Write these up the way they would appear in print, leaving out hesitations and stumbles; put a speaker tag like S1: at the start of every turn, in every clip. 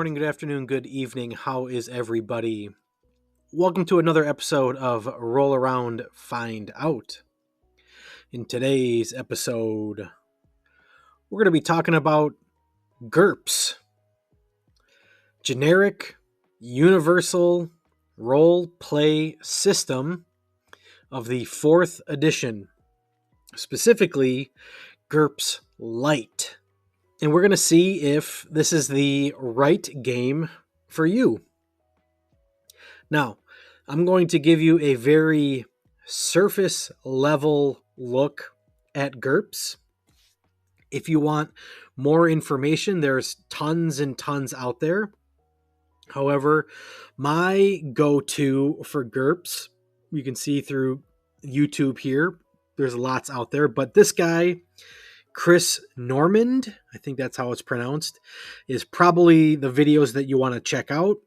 S1: morning, good afternoon, good evening. How is everybody? Welcome to another episode of Roll Around, Find Out. In today's episode, we're going to be talking about GURPS, Generic Universal Role Play System of the 4th edition, specifically GURPS Lite. And we're going to see if this is the right game for you. Now, I'm going to give you a very surface level look at GURPS. If you want more information, there's tons and tons out there. However, my go-to for GURPS, you can see through YouTube here, there's lots out there, but this guy, Chris Normand, I think that's how it's pronounced, is probably the videos that you want to check out.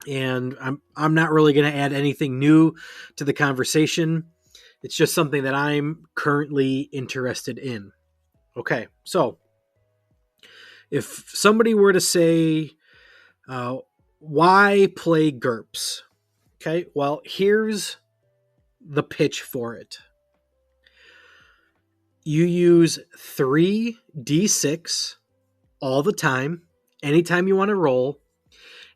S1: And I'm not really going to add anything new to the conversation. It's just something that I'm currently interested in. Okay, so if somebody were to say, why play GURPS? Okay, well, here's the pitch for it. You use 3d6 all the time, anytime you want to roll,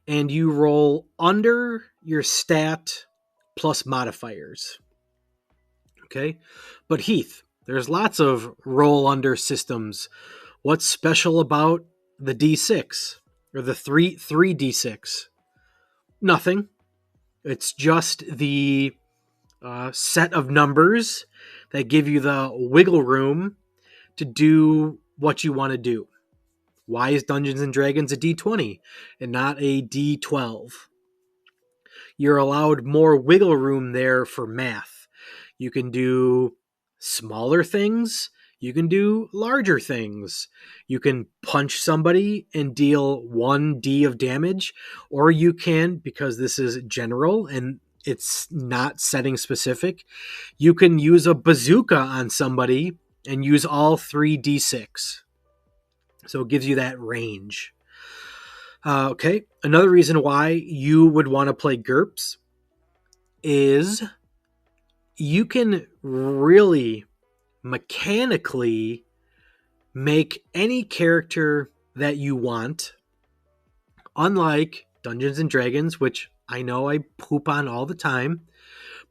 S1: and you roll under your stat plus modifiers. Okay? But Heath, there's lots of roll under systems. What's special about the D6 or the 3d6? Nothing. It's just the set of numbers that give you the wiggle room to do what you want to do. Why is Dungeons & Dragons a D20 and not a D12? You're allowed more wiggle room there for math. You can do smaller things. You can do larger things. You can punch somebody and deal 1d of damage, or you can, because this is general and it's not setting specific, you can use a bazooka on somebody and use all 3d6. So it gives you that range. Okay, another reason why you would want to play GURPS is you can really mechanically make any character that you want, unlike Dungeons & Dragons, which I know I poop on all the time.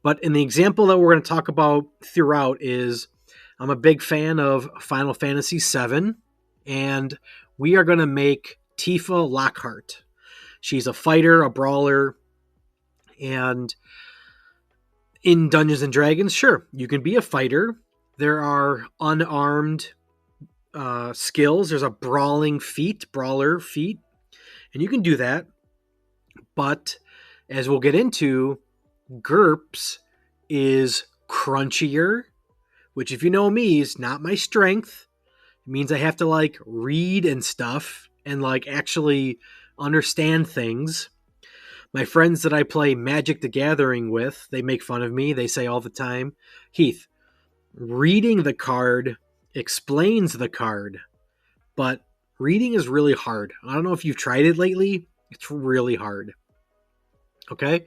S1: But in the example that we're going to talk about throughout is I'm a big fan of Final Fantasy VII, and we are going to make Tifa Lockhart. She's a fighter, a brawler, and in Dungeons & Dragons, sure, you can be a fighter. There are unarmed skills. There's a brawler feat, and you can do that. But as we'll get into, GURPS is crunchier, which if you know me is not my strength. It means I have to read and stuff and actually understand things. My friends that I play Magic the Gathering with, they make fun of me. They say all the time, Heath, reading the card explains the card, but reading is really hard. I don't know if you've tried it lately. It's really hard. Okay?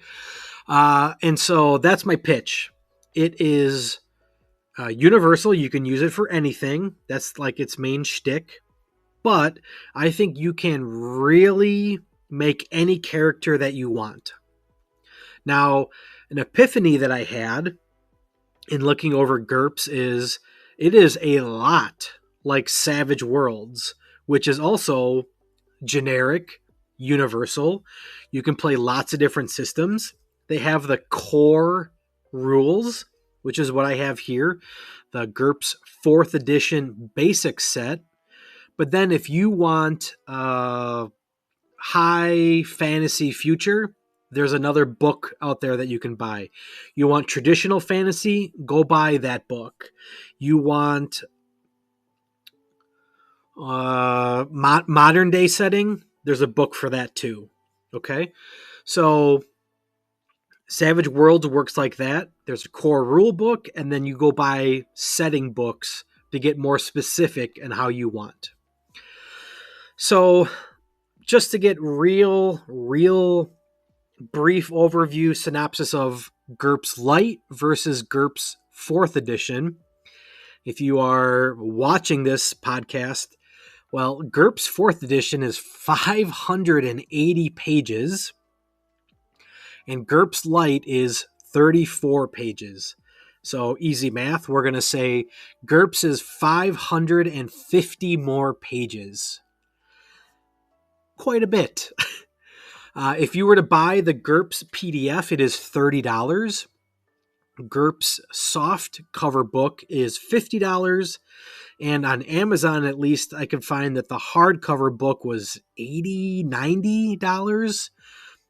S1: And so that's my pitch. It is universal. You can use it for anything. That's its main shtick. But I think you can really make any character that you want. Now, an epiphany that I had in looking over GURPS is it is a lot like Savage Worlds, which is also generic, universal. You can play lots of different systems. They have the core rules, which is what I have here, the GURPS 4th edition basic set. But then if you want high fantasy future, there's another book out there that you can buy. You want traditional fantasy, go buy that book. You want modern day setting, there's a book for that too. Okay? So Savage Worlds works like that. There's a core rule book, and then you go buy setting books to get more specific in how you want. So just to get real brief overview synopsis of GURPS Lite versus GURPS 4th edition. If you are watching this podcast, well, GURPS 4th edition is 580 pages, and GURPS Lite is 34 pages. So easy math, we're going to say GURPS is 550 more pages. Quite a bit. If you were to buy the GURPS PDF, it is $30. GURPS soft cover book is $50. And on Amazon, at least, I could find that the hardcover book was $80, $90.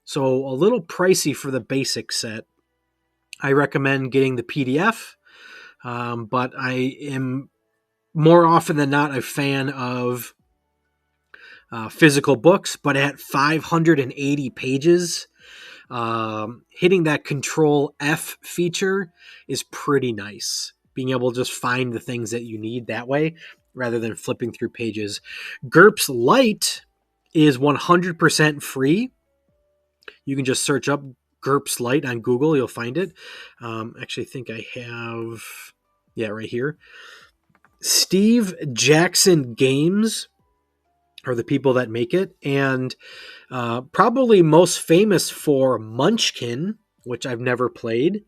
S1: So a little pricey for the basic set. I recommend getting the PDF, but I am more often than not a fan of physical books, but at 580 pages, hitting that Control F feature is pretty nice. Being able to just find the things that you need that way rather than flipping through pages. GURPS Lite is 100% free. You can just search up GURPS Lite on Google. You'll find it. Actually, I think I have, right here. Steve Jackson Games are the people that make it, and probably most famous for Munchkin, which I've never played.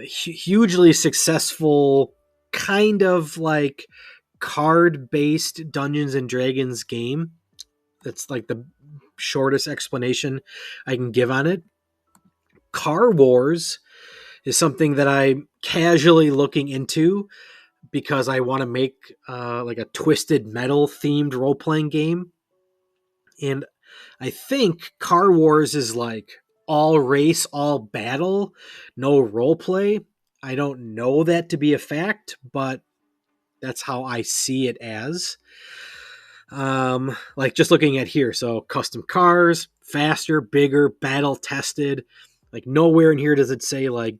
S1: Hugely successful, kind of like card-based Dungeons and Dragons game. That's like the shortest explanation I can give on it. Car Wars is something that I'm casually looking into because I want to make like a Twisted Metal themed role-playing game. And I think Car Wars is like all race, all battle, no roleplay. I don't know that to be a fact, but that's how I see it as. Like just looking at here, so custom cars, faster, bigger, battle tested. Like nowhere in here does it say like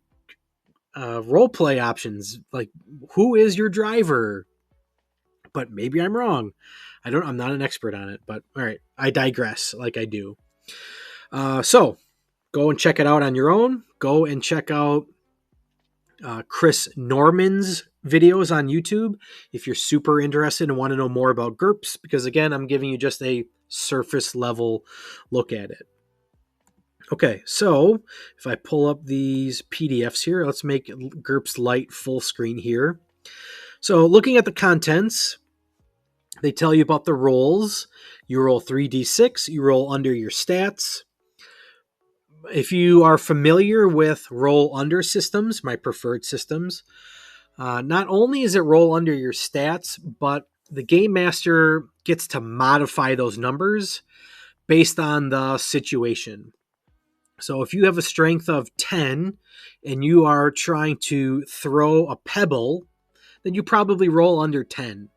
S1: roleplay options, like who is your driver? But maybe I'm wrong. I'm not an expert on it, but all right, I digress like I do. So go and check it out on your own. Go and check out Chris Norman's videos on YouTube if you're super interested and want to know more about GURPS, because again, I'm giving you just a surface level look at it. Okay, so if I pull up these PDFs here, let's make GURPS Lite full screen here. So looking at the contents, they tell you about the rolls. You roll 3d6, you roll under your stats. If you are familiar with roll under systems, my preferred systems, not only is it roll under your stats, but the game master gets to modify those numbers based on the situation. So if you have a strength of 10 and you are trying to throw a pebble, then you probably roll under 10.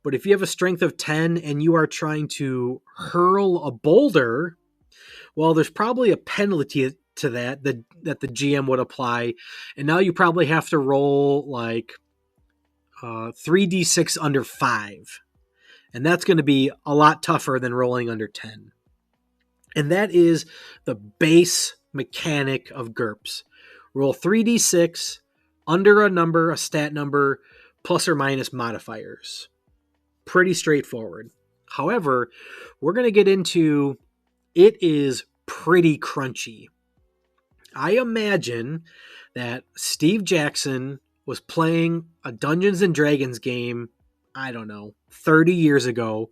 S1: But if you have a strength of 10 and you are trying to hurl a boulder, well, there's probably a penalty to that the GM would apply. And now you probably have to roll like 3d6 under 5. And that's going to be a lot tougher than rolling under 10. And that is the base mechanic of GURPS. Roll 3d6 under a number, a stat number, plus or minus modifiers. Pretty straightforward. However, we're going to get into it is pretty crunchy. I imagine that Steve Jackson was playing a Dungeons and Dragons game, I don't know, 30 years ago,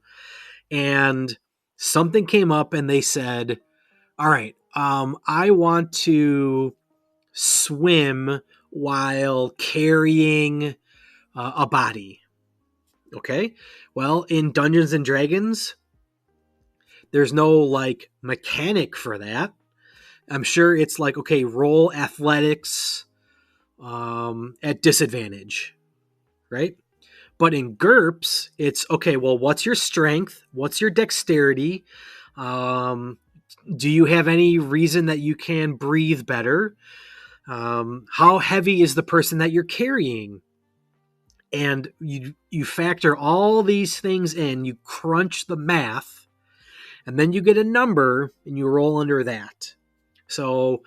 S1: and something came up and they said, all right, I want to swim while carrying a body. Okay, well, in Dungeons and Dragons, there's no like mechanic for that. I'm sure it's like, okay, roll athletics at disadvantage, right? But in GURPS, it's okay, well, what's your strength? What's your dexterity? Do you have any reason that you can breathe better? How heavy is the person that you're carrying? And you factor all these things in, you crunch the math, and then you get a number and you roll under that. So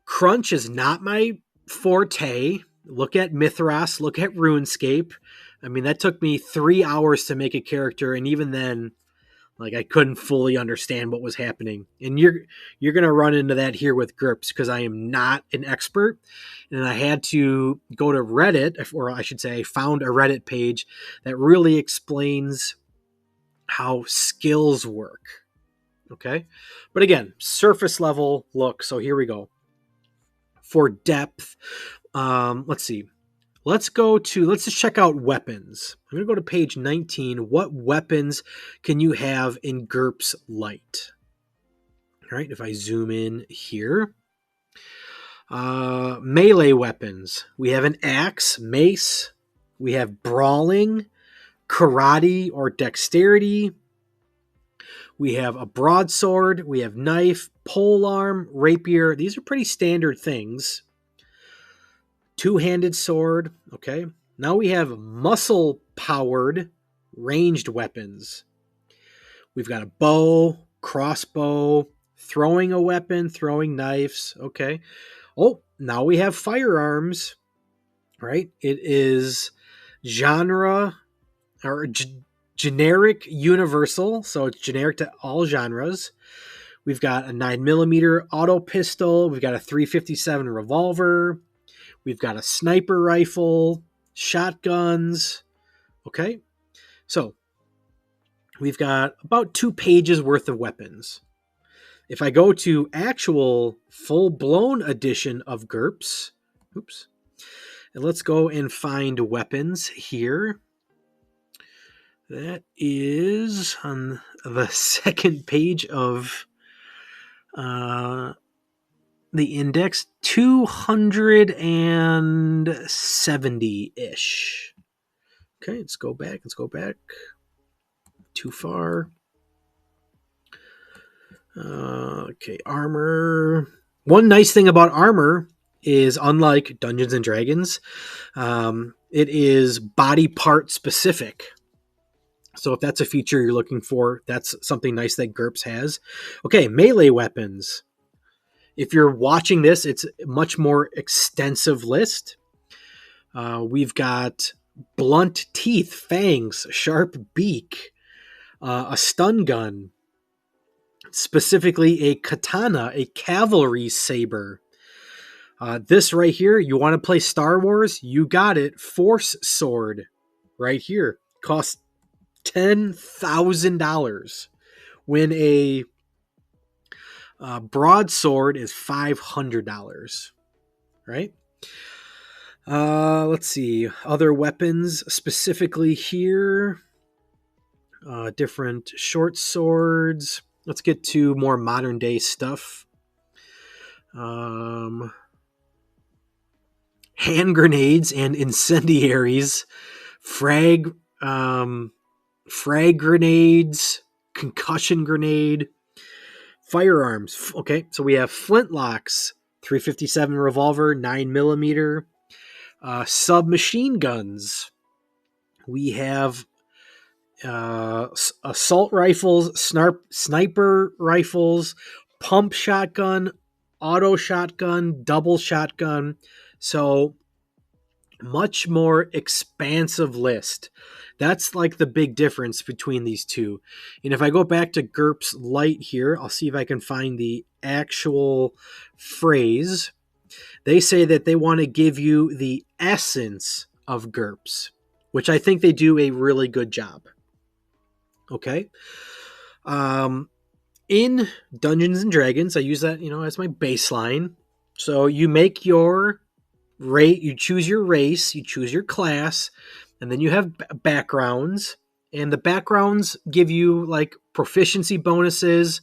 S1: crunch is not my forte. Look at Mythros, look at RuneScape. I mean, that took me 3 hours to make a character, and even then, like, I couldn't fully understand what was happening. And you're going to run into that here with GURPS, because I am not an expert. And I had to go to Reddit, or I should say I found a Reddit page that really explains how skills work. Okay? But again, surface level look. So here we go. For depth, let's see. Let's just check out weapons. I'm going to go to page 19. What weapons can you have in GURPS Lite? All right, if I zoom in here. Melee weapons. We have an axe, mace. We have brawling, karate or dexterity. We have a broadsword. We have knife, polearm, rapier. These are pretty standard things. Two-handed sword. Okay. Now we have muscle-powered ranged weapons. We've got a bow, crossbow, throwing a weapon, throwing knives. Okay. Oh, now we have firearms. Right? It is genre or generic universal, so it's generic to all genres. We've got a 9mm auto pistol. We've got a 357 revolver. We've got a sniper rifle, shotguns. Okay, so we've got about 2 pages worth of weapons. If I go to actual full-blown edition of GURPS, and let's go and find weapons here. That is on the second page of the index, 270-ish. Okay, let's go back. Too far. Okay, armor. One nice thing about armor is, unlike Dungeons and Dragons, it is body part specific. So if that's a feature you're looking for, that's something nice that GURPS has. Okay, melee weapons. If you're watching this, it's a much more extensive list. We've got blunt teeth, fangs, sharp beak, a stun gun, specifically a katana, a cavalry saber. This right here, you want to play Star Wars? You got it. Force sword right here. Costs $10,000 when a broadsword is $500, right? Let's see. Other weapons specifically here. Different short swords. Let's get to more modern day stuff. Hand grenades and incendiaries. Frag grenades, concussion grenade, firearms. Okay, so we have flintlocks, 357 revolver, 9mm, submachine guns. We have assault rifles, sniper rifles, pump shotgun, auto shotgun, double shotgun. So much more expansive list. That's like the big difference between these two. And if I go back to GURPS Lite here, I'll see if I can find the actual phrase. They say that they want to give you the essence of GURPS, which I think they do a really good job. Okay. In Dungeons and Dragons, I use that, as my baseline. So you make your rate, you choose your race, you choose your class, and then you have backgrounds, and the backgrounds give you like proficiency bonuses.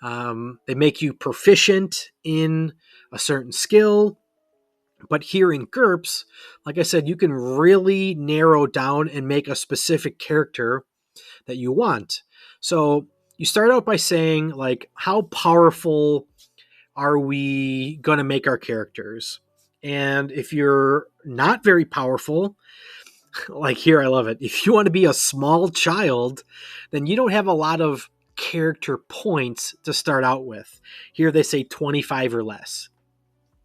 S1: They make you proficient in a certain skill. But here in GURPS, like I said, you can really narrow down and make a specific character that you want. So you start out by saying, like, how powerful are we going to make our characters? And if you're not very powerful, like here, I love it. If you want to be a small child, then you don't have a lot of character points to start out with. Here they say 25 or less.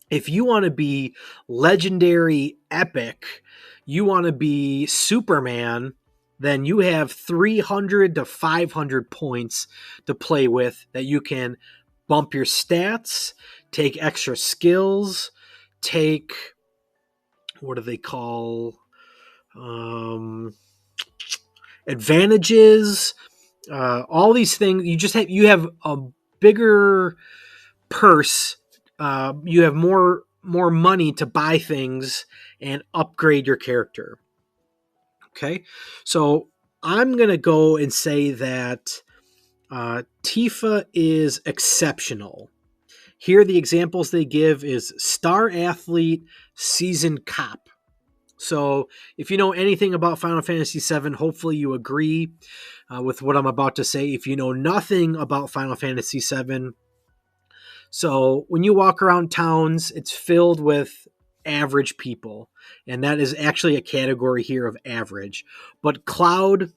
S1: If you want to be legendary epic, you want to be Superman, then you have 300 to 500 points to play with that you can bump your stats, take extra skills, take, what do they call, advantages, all these things. You have a bigger purse. You have more money to buy things and upgrade your character. Okay, so I'm gonna go and say that Tifa is exceptional. Here, the examples they give is star athlete, seasoned cop. So if you know anything about Final Fantasy VII, hopefully you agree with what I'm about to say. If you know nothing about Final Fantasy VII, so when you walk around towns, it's filled with average people. And that is actually a category here of average. But Cloud,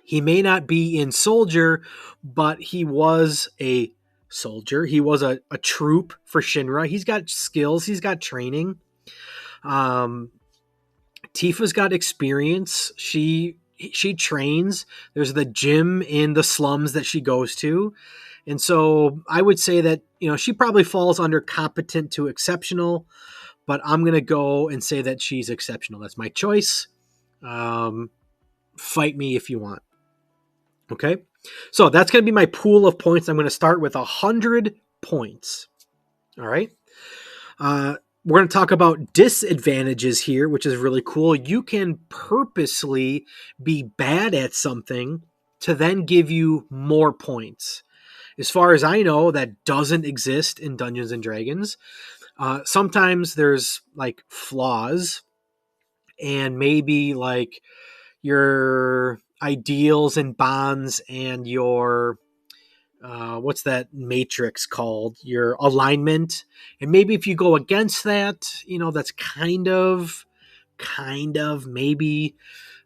S1: he may not be in Soldier, but he was a soldier. He was a troop for Shinra. He's got skills. He's got training. Tifa's got experience. She trains. There's the gym in the slums that she goes to. And so I would say that, she probably falls under competent to exceptional, but I'm going to go and say that she's exceptional. That's my choice. Fight me if you want. Okay. So that's going to be my pool of points. I'm going to start with 100 points. All right. We're going to talk about disadvantages here, which is really cool. You can purposely be bad at something to then give you more points. As far as I know, that doesn't exist in Dungeons and Dragons. Sometimes there's like flaws and maybe like your ideals and bonds and your what's that matrix called? Your alignment. And maybe if you go against that, that's kind of maybe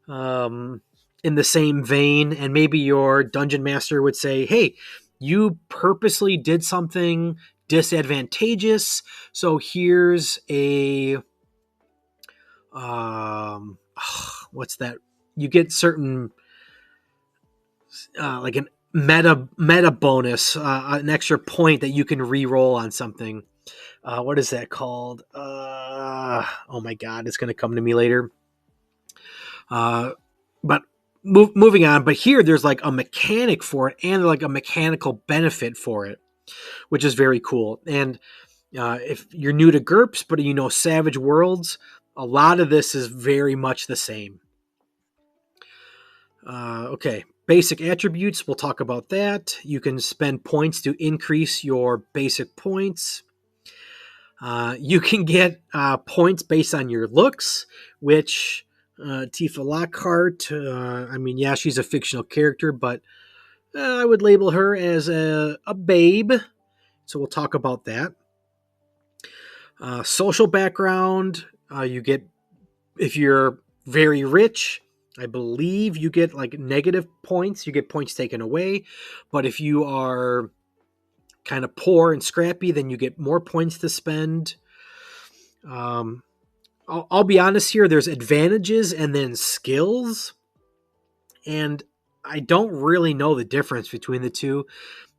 S1: in the same vein. And maybe your dungeon master would say, hey, you purposely did something disadvantageous. So here's a, what's that? You get certain, like an meta bonus, an extra point that you can re-roll on something. What is that called? Oh my God, it's going to come to me later. But moving on. But here there's like a mechanic for it and like a mechanical benefit for it, which is very cool. And if you're new to GURPS, but you know Savage Worlds, a lot of this is very much the same. Okay. Basic attributes, we'll talk about that. You can spend points to increase your basic points. You can get points based on your looks, which Tifa Lockhart, she's a fictional character, but I would label her as a babe. So we'll talk about that. Social background, you get, if you're very rich, I believe you get like negative points. You get points taken away. But if you are kind of poor and scrappy, then you get more points to spend. I'll be honest here. There's advantages and then skills. And I don't really know the difference between the two.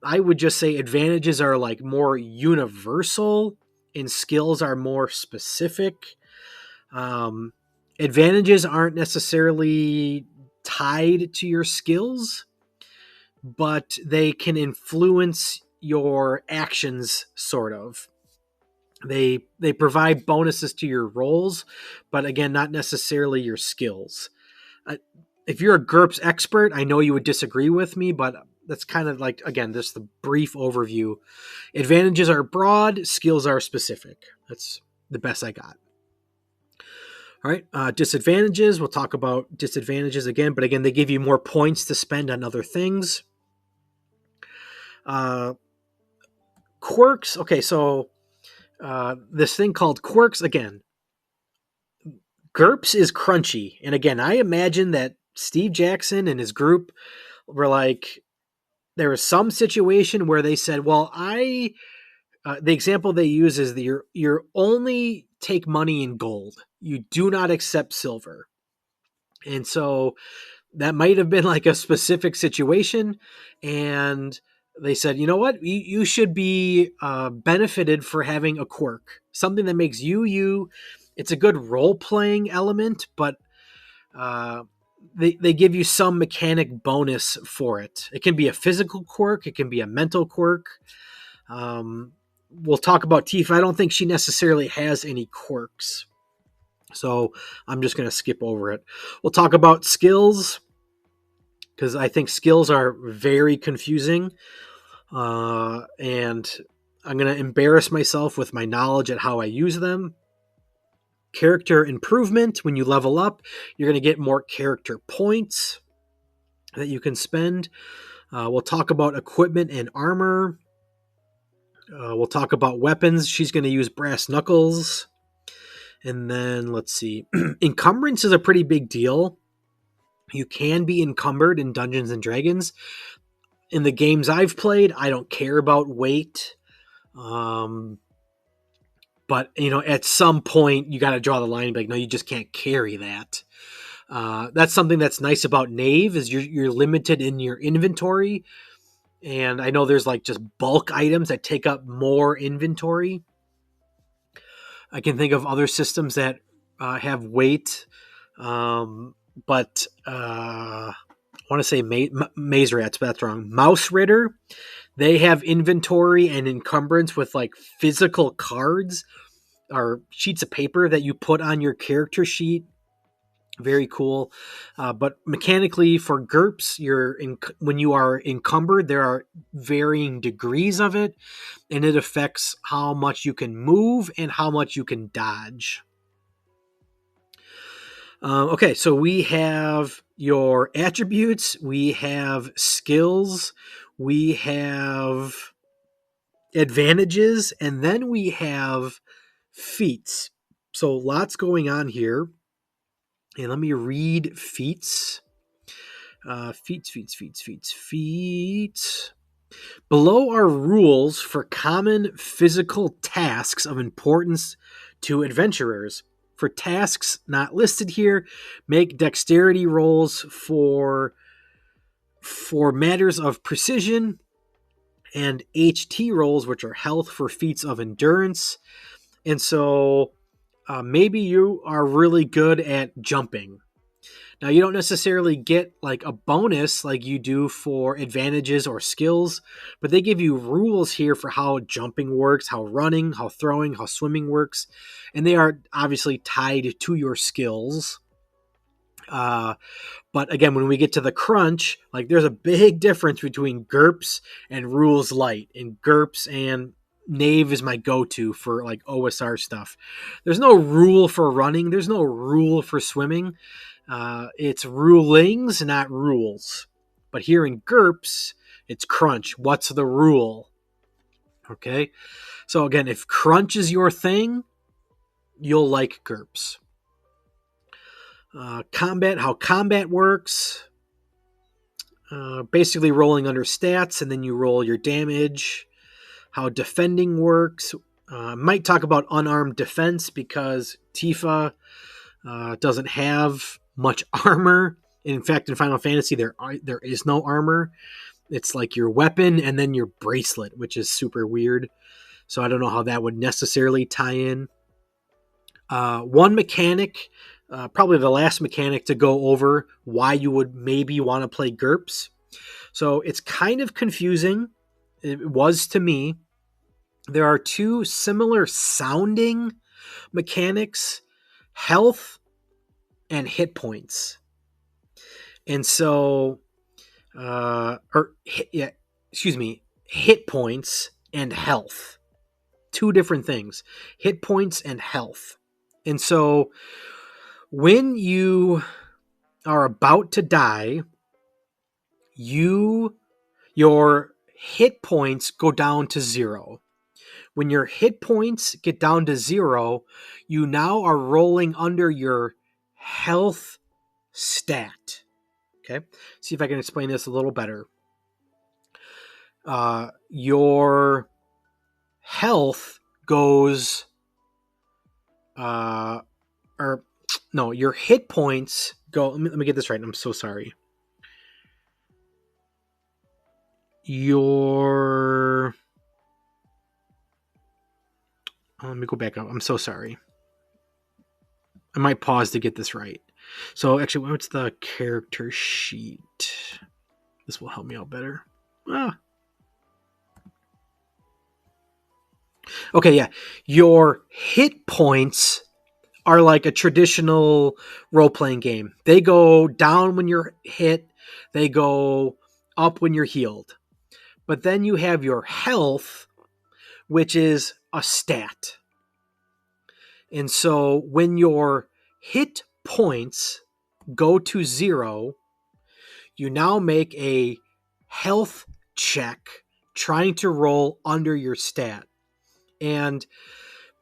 S1: I would just say advantages are like more universal and skills are more specific. Advantages aren't necessarily tied to your skills, but they can influence your actions, sort of. They provide bonuses to your rolls, but again, not necessarily your skills. If you're a GURPS expert, I know you would disagree with me, but that's kind of like, again, just the brief overview. Advantages are broad, skills are specific. That's the best I got. All right, disadvantages. We'll talk about disadvantages again, but again, they give you more points to spend on other things. Quirks. Okay, so this thing called quirks, again, GURPS is crunchy. And again, I imagine that Steve Jackson and his group were like, there was some situation where they said, well, the example they use is that you're only take money in gold. You do not accept silver. And so that might have been like a specific situation. And they said, you know what, you should be benefited for having a quirk, something that makes you you. It's a good role playing element, but they give you some mechanic bonus for it. It can be a physical quirk, it can be a mental quirk. We'll talk about Tifa. I don't think she necessarily has any quirks, so I'm just going to skip over it. We'll talk about skills, because I think skills are very confusing. And I'm going to embarrass myself with my knowledge at how I use them. Character improvement. When you level up, you're going to get more character points that you can spend. We'll talk about equipment and armor. We'll talk about weapons. She's going to use brass knuckles. And then let's see. Encumbrance is a pretty big deal. You can be encumbered in Dungeons and Dragons. In the games I've played, I don't care about weight. But, at some point, you got to draw the line and be like, no, you just can't carry that. That's something that's nice about Knave, is you're limited in your inventory. And I know there's like just bulk items that take up more inventory. I can think of other systems that have weight. But I want to say Maze Rats, but that's wrong. Mouse Ritter, they have inventory and encumbrance with like physical cards or sheets of paper that you put on your character sheet. Very cool. But mechanically for GURPS, when you are encumbered, there are varying degrees of it, and it affects how much you can move and how much you can dodge. Okay, so we have your attributes, we have skills, we have advantages, and then we have feats. So lots going on here. And let me read feats. Feats. Below are rules for common physical tasks of importance to adventurers. For tasks not listed here, make dexterity rolls for matters of precision, and HT rolls, which are health, for feats of endurance. And so maybe you are really good at jumping. Now, you don't necessarily get like a bonus like you do for advantages or skills, but they give you rules here for how jumping works, how running, how throwing, how swimming works, and they are obviously tied to your skills. But again, when we get to the crunch, like there's a big difference between GURPS and Rules Lite. And GURPS and Knave is my go-to for like OSR stuff. There's no rule for running. There's no rule for swimming. It's rulings, not rules. But here in GURPS, it's crunch. What's the rule? Okay. So again, if crunch is your thing, you'll like GURPS. Combat, how combat works. Basically rolling under stats, and then you roll your damage. How defending works. Might talk about unarmed defense, because Tifa doesn't have much armor. In fact, in Final Fantasy, there is no armor. It's like your weapon and then your bracelet, which is super weird. So I don't know how that would necessarily tie in. One mechanic, probably the last mechanic to go over why you would maybe want to play GURPS. So it's kind of confusing. It was to me. There are two similar sounding mechanics: health and hit points. And so, hit points and health. Two different things. Hit points and health. And so, when you are about to die, your hit points go down to 0. When your hit points get down to 0, you now are rolling under your health stat. Okay? See if I can explain this a little better. your health goes, or no, your hit points go. Let me get this right. I'm so sorry. Let me go back up. I'm so sorry. I might pause to get this right. So actually, what's the character sheet? This will help me out better. Okay, yeah. Your hit points are like a traditional role-playing game. They go down when you're hit, they go up when you're healed. But then you have your health, which is a stat. And so when your hit points go to 0, you now make a health check trying to roll under your stat. And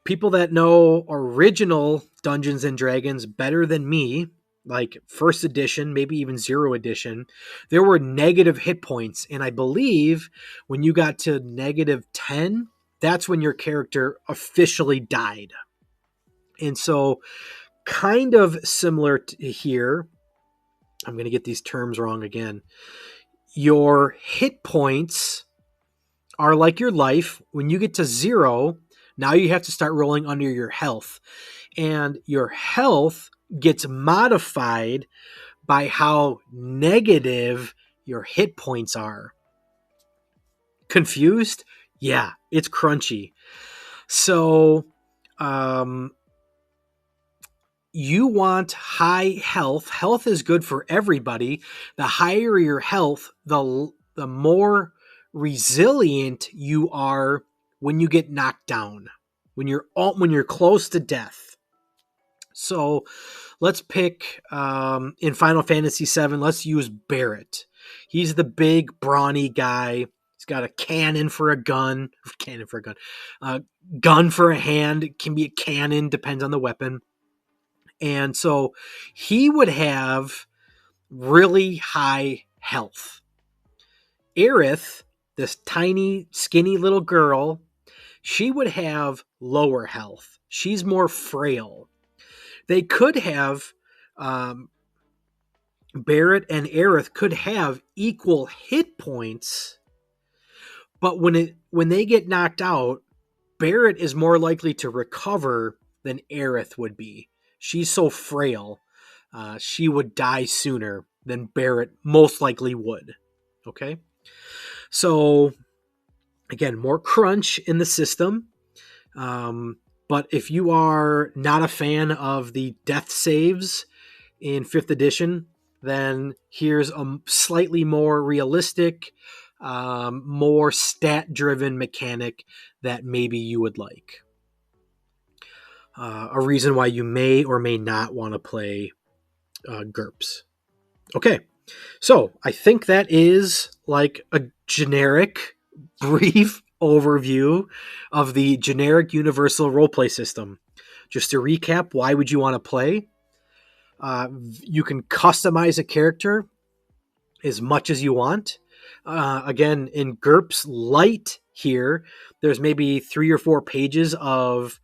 S1: people that know original Dungeons and Dragons better than me, like first edition, maybe even 0 edition, there were negative hit points. And I believe when you got to -10, that's when your character officially died. And so kind of similar to here, I'm going to get these terms wrong again. Your hit points are like your life. When you get to 0, now you have to start rolling under your health. And your health gets modified by how negative your hit points are. Confused? Yeah, it's crunchy. So, you want high health. Health is good for everybody. The higher your health, the more resilient you are when you get knocked down, when you're close to death. So let's pick in Final Fantasy VII. Let's use Barret. He's the big brawny guy. He's got a cannon for a gun. Gun for a hand. It can be a cannon, depends on the weapon. And so he would have really high health. Aerith, this tiny, skinny little girl, she would have lower health. She's more frail. They could have, Barret and Aerith could have equal hit points, but when they get knocked out, Barret is more likely to recover than Aerith would be. She's so frail, she would die sooner than Barret most likely would. Okay? So, again, more crunch in the system. But if you are not a fan of the death saves in 5th edition, then here's a slightly more realistic, more stat-driven mechanic that maybe you would like. A reason why you may or may not want to play GURPS. Okay, so I think that is like a generic, brief overview of the generic universal roleplay system. Just to recap, why would you want to play? You can customize a character as much as you want. Again, in GURPS Lite here, there's maybe 3 or 4 pages of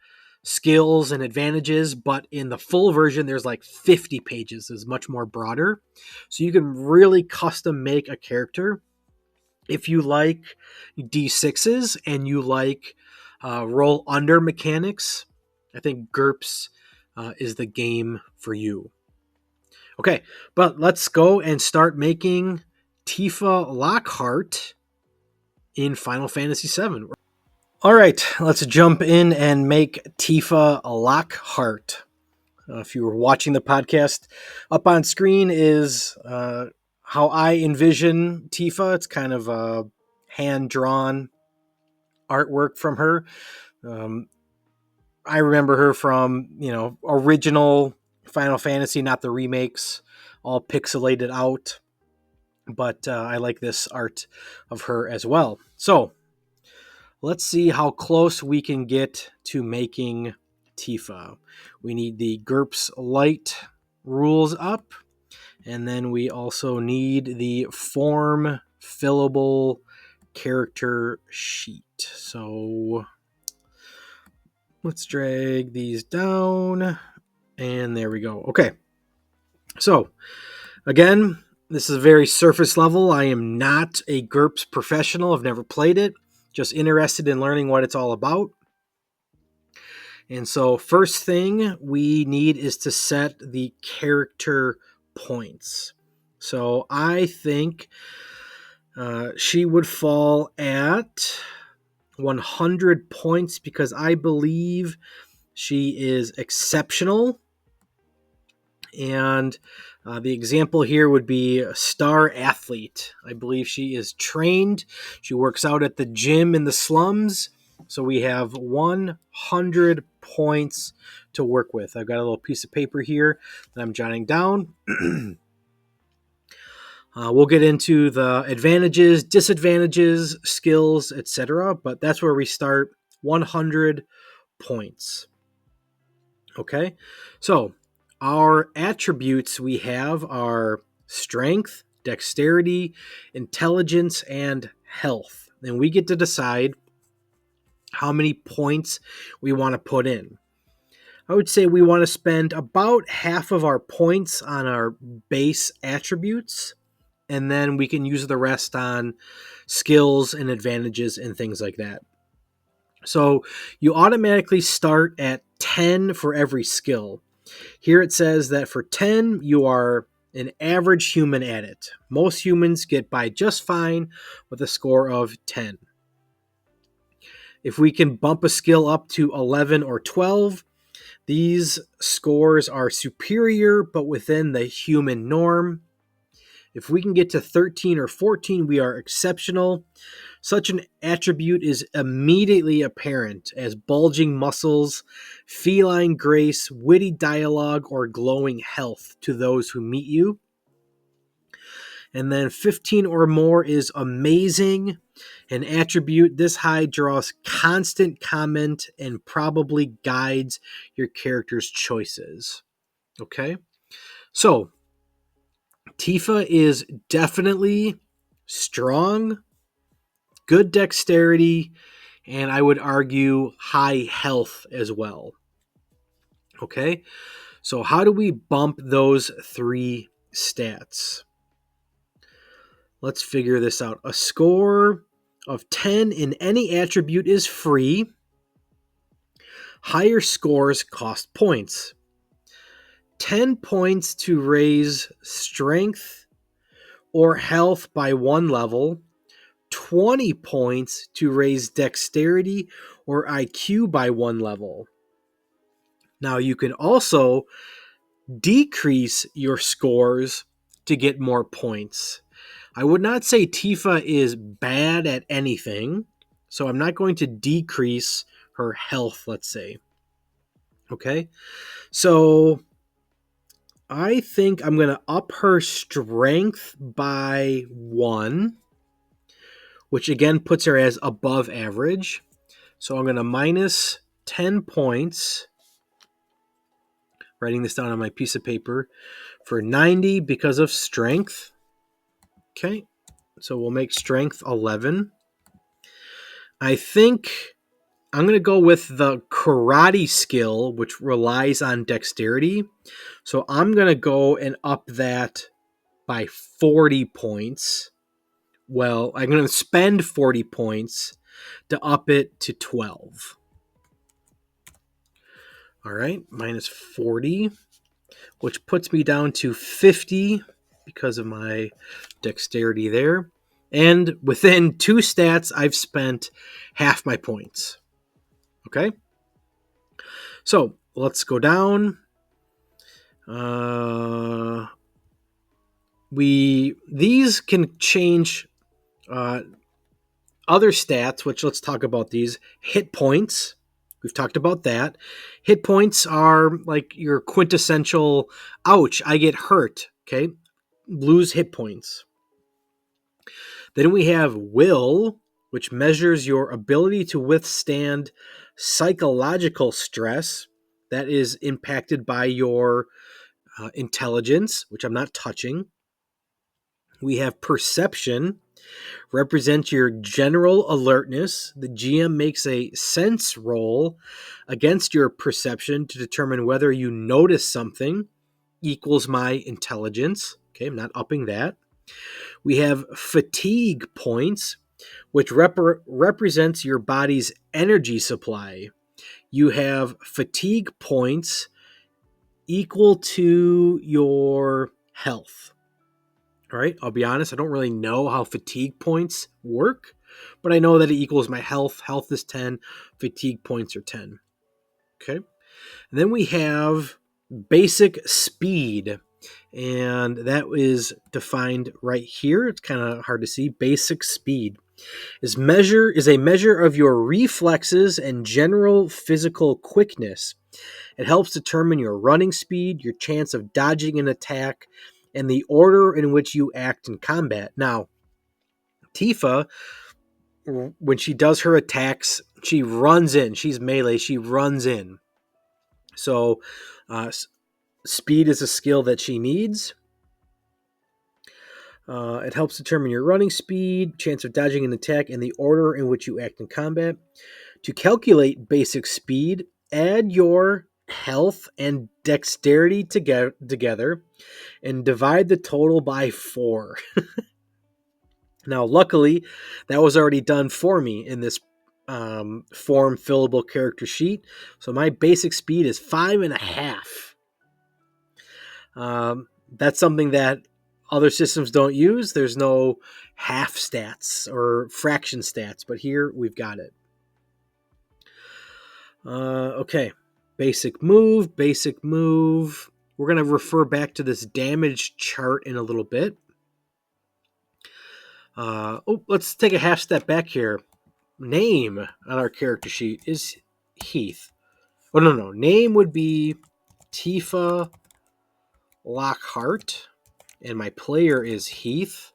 S1: skills and advantages, but in the full version, there's like 50 pages. It's much more broader. So you can really custom make a character. If you like D6s and you like roll under mechanics, I think GURPS is the game for you. Okay, but let's go and start making Tifa Lockhart in Final Fantasy VII. All right, let's jump in and make Tifa Lockhart. If you were watching the podcast, up on screen is how I envision Tifa. It's kind of a hand-drawn artwork from her. I remember her from, original Final Fantasy, not the remakes, all pixelated out. But I like this art of her as well. So let's see how close we can get to making Tifa. We need the GURPS Lite rules up, and then we also need the form fillable character sheet. So let's drag these down, and there we go. Okay. So again, this is very surface level. I am not a GURPS professional. I've never played it. Just interested in learning what it's all about. And so first thing we need is to set the character points. So I think she would fall at 100 points because I believe she is exceptional. And the example here would be a star athlete. I believe she is trained. She works out at the gym in the slums. So we have 100 points to work with. I've got a little piece of paper here that I'm jotting down. We'll get into the advantages, disadvantages, skills, etc. But that's where we start. 100 points. Okay, so our attributes we have are strength, dexterity, intelligence, and health. And we get to decide how many points we want to put in. I would say we want to spend about half of our points on our base attributes, and then we can use the rest on skills and advantages and things like that. So you automatically start at 10 for every skill. Here it says that for 10, you are an average human at it. Most humans get by just fine with a score of 10. If we can bump a skill up to 11 or 12, these scores are superior but within the human norm. If we can get to 13 or 14, we are exceptional. Such an attribute is immediately apparent as bulging muscles, feline grace, witty dialogue, or glowing health to those who meet you. And then 15 or more is amazing. An attribute this high draws constant comment and probably guides your character's choices. Okay? So, Tifa is definitely strong, good dexterity, and I would argue high health as well. Okay? So how do we bump those three stats? Let's figure this out. A score of 10 in any attribute is free. Higher scores cost points. 10 points to raise strength or health by 1 level. 20 points to raise dexterity or IQ by 1 level. Now you can also decrease your scores to get more points. I would not say Tifa is bad at anything, so I'm not going to decrease her health, let's say. Okay, so I think I'm going to up her strength by 1, which again puts her as above average. So I'm going to minus 10 points, writing this down on my piece of paper, for 90 because of strength. Okay, so we'll make strength 11. I think I'm going to go with the karate skill, which relies on dexterity. So I'm going to go and up that by 40 points. Well, I'm going to spend 40 points to up it to 12. All right, minus 40, which puts me down to 50 because of my dexterity there. And within 2 stats, I've spent half my points. Okay? So let's go down. These can change other stats, which let's talk about these. Hit points. We've talked about that. Hit points are like your quintessential, ouch, I get hurt. Okay? Lose hit points. Then we have will, which measures your ability to withstand psychological stress that is impacted by your intelligence, which I'm not touching. We have perception, represents your general alertness. The GM makes a sense roll against your perception to determine whether you notice something, equals my intelligence. Okay, I'm not upping that. We have fatigue points, which represents your body's energy supply. You have fatigue points equal to your health. All right, I'll be honest, I don't really know how fatigue points work, but I know that it equals my health. Health is 10, fatigue points are 10. Okay. And then we have basic speed, and that is defined right here. It's kind of hard to see. Basic speed is a measure of your reflexes and general physical quickness. It helps determine your running speed, your chance of dodging an attack, and the order in which you act in combat. Now, Tifa, when she does her attacks, she runs in. She's melee. She runs in. So, speed is a skill that she needs. It helps determine your running speed, chance of dodging an attack, and the order in which you act in combat. To calculate basic speed, add your health and dexterity together and divide the total by 4. Now, luckily, that was already done for me in this form fillable character sheet. So my basic speed is 5.5. That's something that other systems don't use. There's no half stats or fraction stats, but here we've got it. Okay, basic move. We're going to refer back to this damage chart in a little bit. Let's take a half step back here. Name on our character sheet is Heath. Oh, no. Name would be Tifa Lockhart, and my player is Heath.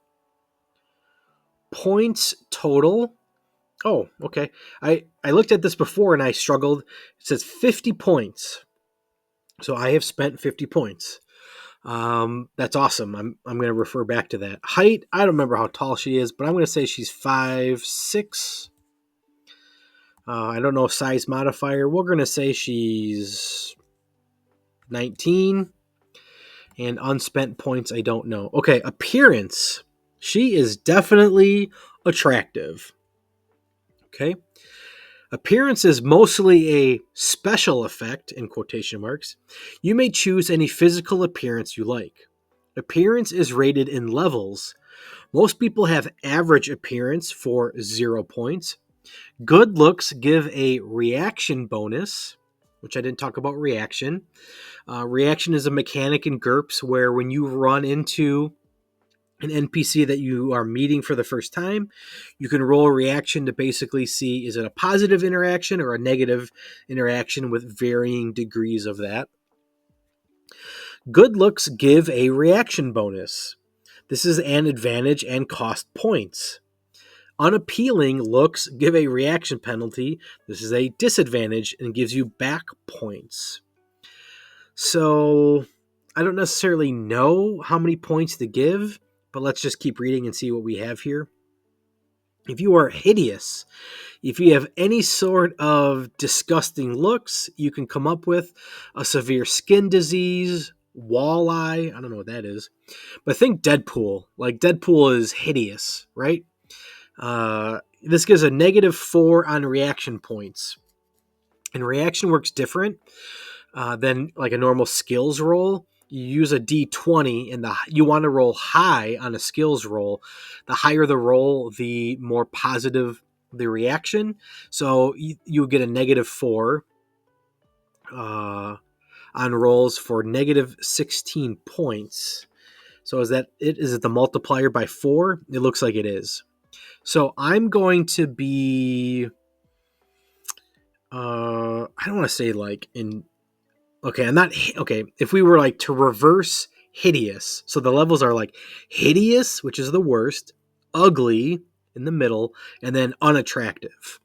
S1: Points total. Oh, okay. I looked at this before and I struggled. It says 50 points. So I have spent 50 points. That's awesome. I'm going to refer back to that. Height, I don't remember how tall she is, but I'm going to say she's 5'6". I don't know size modifier. We're going to say she's 19. And unspent points, I don't know. Okay, appearance. She is definitely attractive. Okay. Appearance is mostly a special effect, in quotation marks. You may choose any physical appearance you like. Appearance is rated in levels. Most people have average appearance for 0 points. Good looks give a reaction bonus, which I didn't talk about reaction. Reaction is a mechanic in GURPS where when you run into an NPC that you are meeting for the first time, you can roll a reaction to basically see is it a positive interaction or a negative interaction with varying degrees of that. Good looks give a reaction bonus. This is an advantage and cost points. Unappealing looks give a reaction penalty. This is a disadvantage and gives you back points. So I don't necessarily know how many points to give, but let's just keep reading and see what we have here. If you are hideous, if you have any sort of disgusting looks, you can come up with a severe skin disease, walleye. I don't know what that is, but think Deadpool. Like Deadpool is hideous, right? This gives a -4 on reaction points. And reaction works different than like a normal skills roll. You use a D20 and you want to roll high on a skills roll. The higher the roll, the more positive the reaction. So you get a -4 on rolls for -16 points. So is it the multiplier by 4? It looks like it is. So I'm going to be I don't want to say like in okay, I'm not okay, if we were like to reverse hideous. So the levels are like hideous, which is the worst, ugly in the middle, and then unattractive.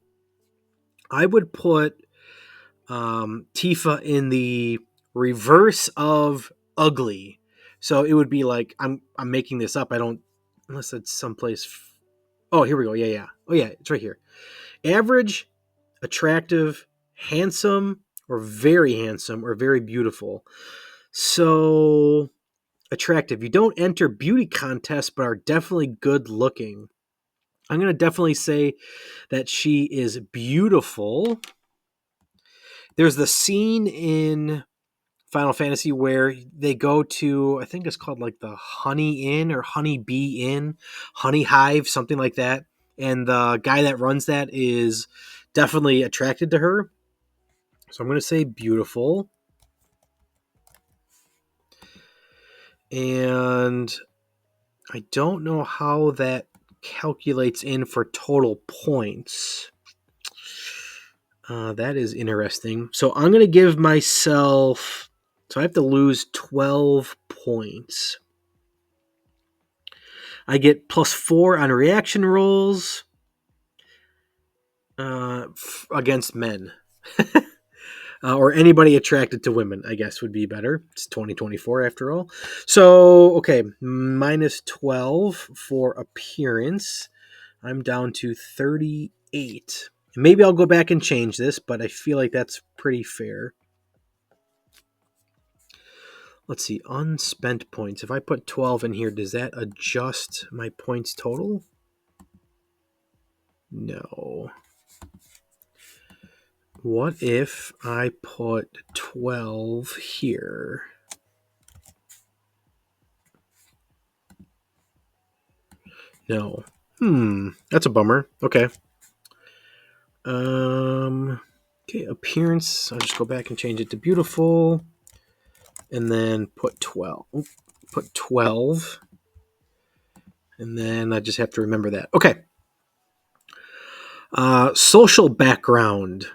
S1: I would put Tifa in the reverse of ugly. So it would be like I'm making this up. I don't unless it's someplace. Oh, here we go. Yeah. Oh, yeah, it's right here. Average, attractive, handsome, or very beautiful. So, attractive. You don't enter beauty contests, but are definitely good looking. I'm going to definitely say that she is beautiful. There's the scene in Final Fantasy where they go to, I think it's called like the Honey Inn or Honey Bee Inn, Honey Hive, something like that. And the guy that runs that is definitely attracted to her. So I'm going to say beautiful. And I don't know how that calculates in for total points. That is interesting. So I'm going to give myself. So I have to lose 12 points. I get +4 on reaction rolls against men. Or anybody attracted to women, I guess would be better. It's 2024 after all. So, okay, -12 for appearance. I'm down to 38. Maybe I'll go back and change this, but I feel like that's pretty fair. Let's see, unspent points. If I put 12 in here, does that adjust my points total? No. What if I put 12 here? No. That's a bummer. Okay. Okay, appearance. I'll just go back and change it to beautiful. And then put 12. Put 12. And then I just have to remember that. Okay. Social background.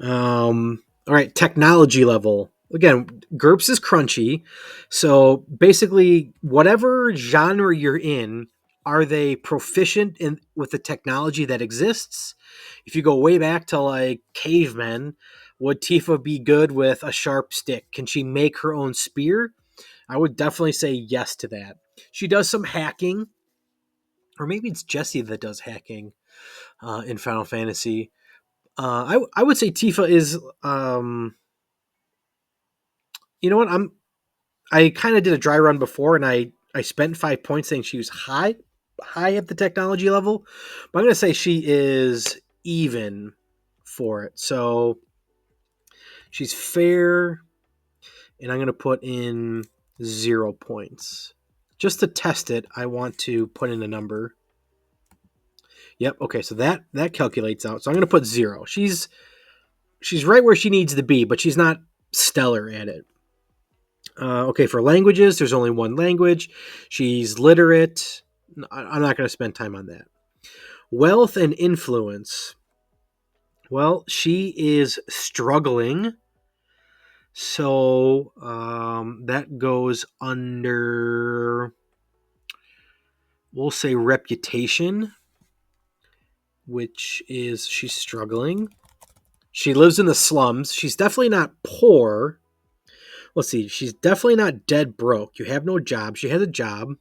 S1: All right, technology level. Again, GURPS is crunchy. So basically, whatever genre you're in, are they proficient in with the technology that exists? If you go way back to like cavemen, would Tifa be good with a sharp stick? Can she make her own spear? I would definitely say yes to that. She does some hacking, or maybe it's Jessie that does hacking in Final Fantasy. I would say Tifa is. You know what? I kind of did a dry run before, and I spent 5 points saying she was high at the technology level, but I'm gonna say she is even for it. So she's fair, and I'm gonna put in 0 points just to test it. I want to put in a number. Yep. Okay. So that calculates out. So I'm gonna put 0. She's right where she needs to be, but she's not stellar at it. Okay, for languages, there's only one language. She's literate. I'm not going to spend time on that. Wealth and influence. Well, she is struggling. So that goes under, we'll say, reputation, which is she's struggling. She lives in the slums. She's definitely not poor. Let's see. She's definitely not dead broke. You have no job. She has a job.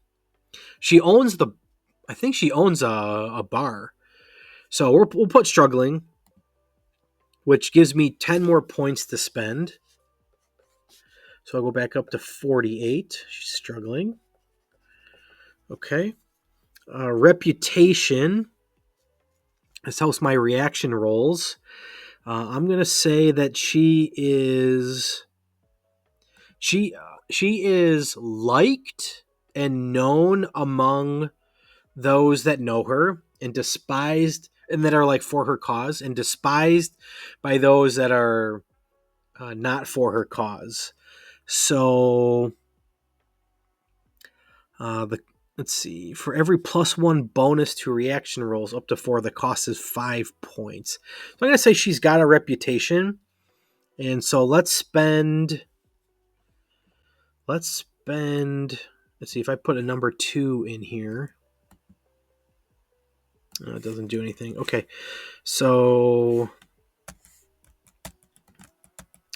S1: She owns I think she owns a bar. So we'll put struggling, which gives me 10 more points to spend. So I'll go back up to 48. She's struggling. Okay. Reputation. This helps my reaction rolls. I'm going to say that she is liked and known among those that know her, and despised, and that are like for her cause, and despised by those that are not for her cause. So let's see, for every +1 bonus to reaction rolls up to 4, the cost is 5 points. So I'm going to say she's got a reputation, and so let's see if I put a number 2 in here. It doesn't do anything. Okay, so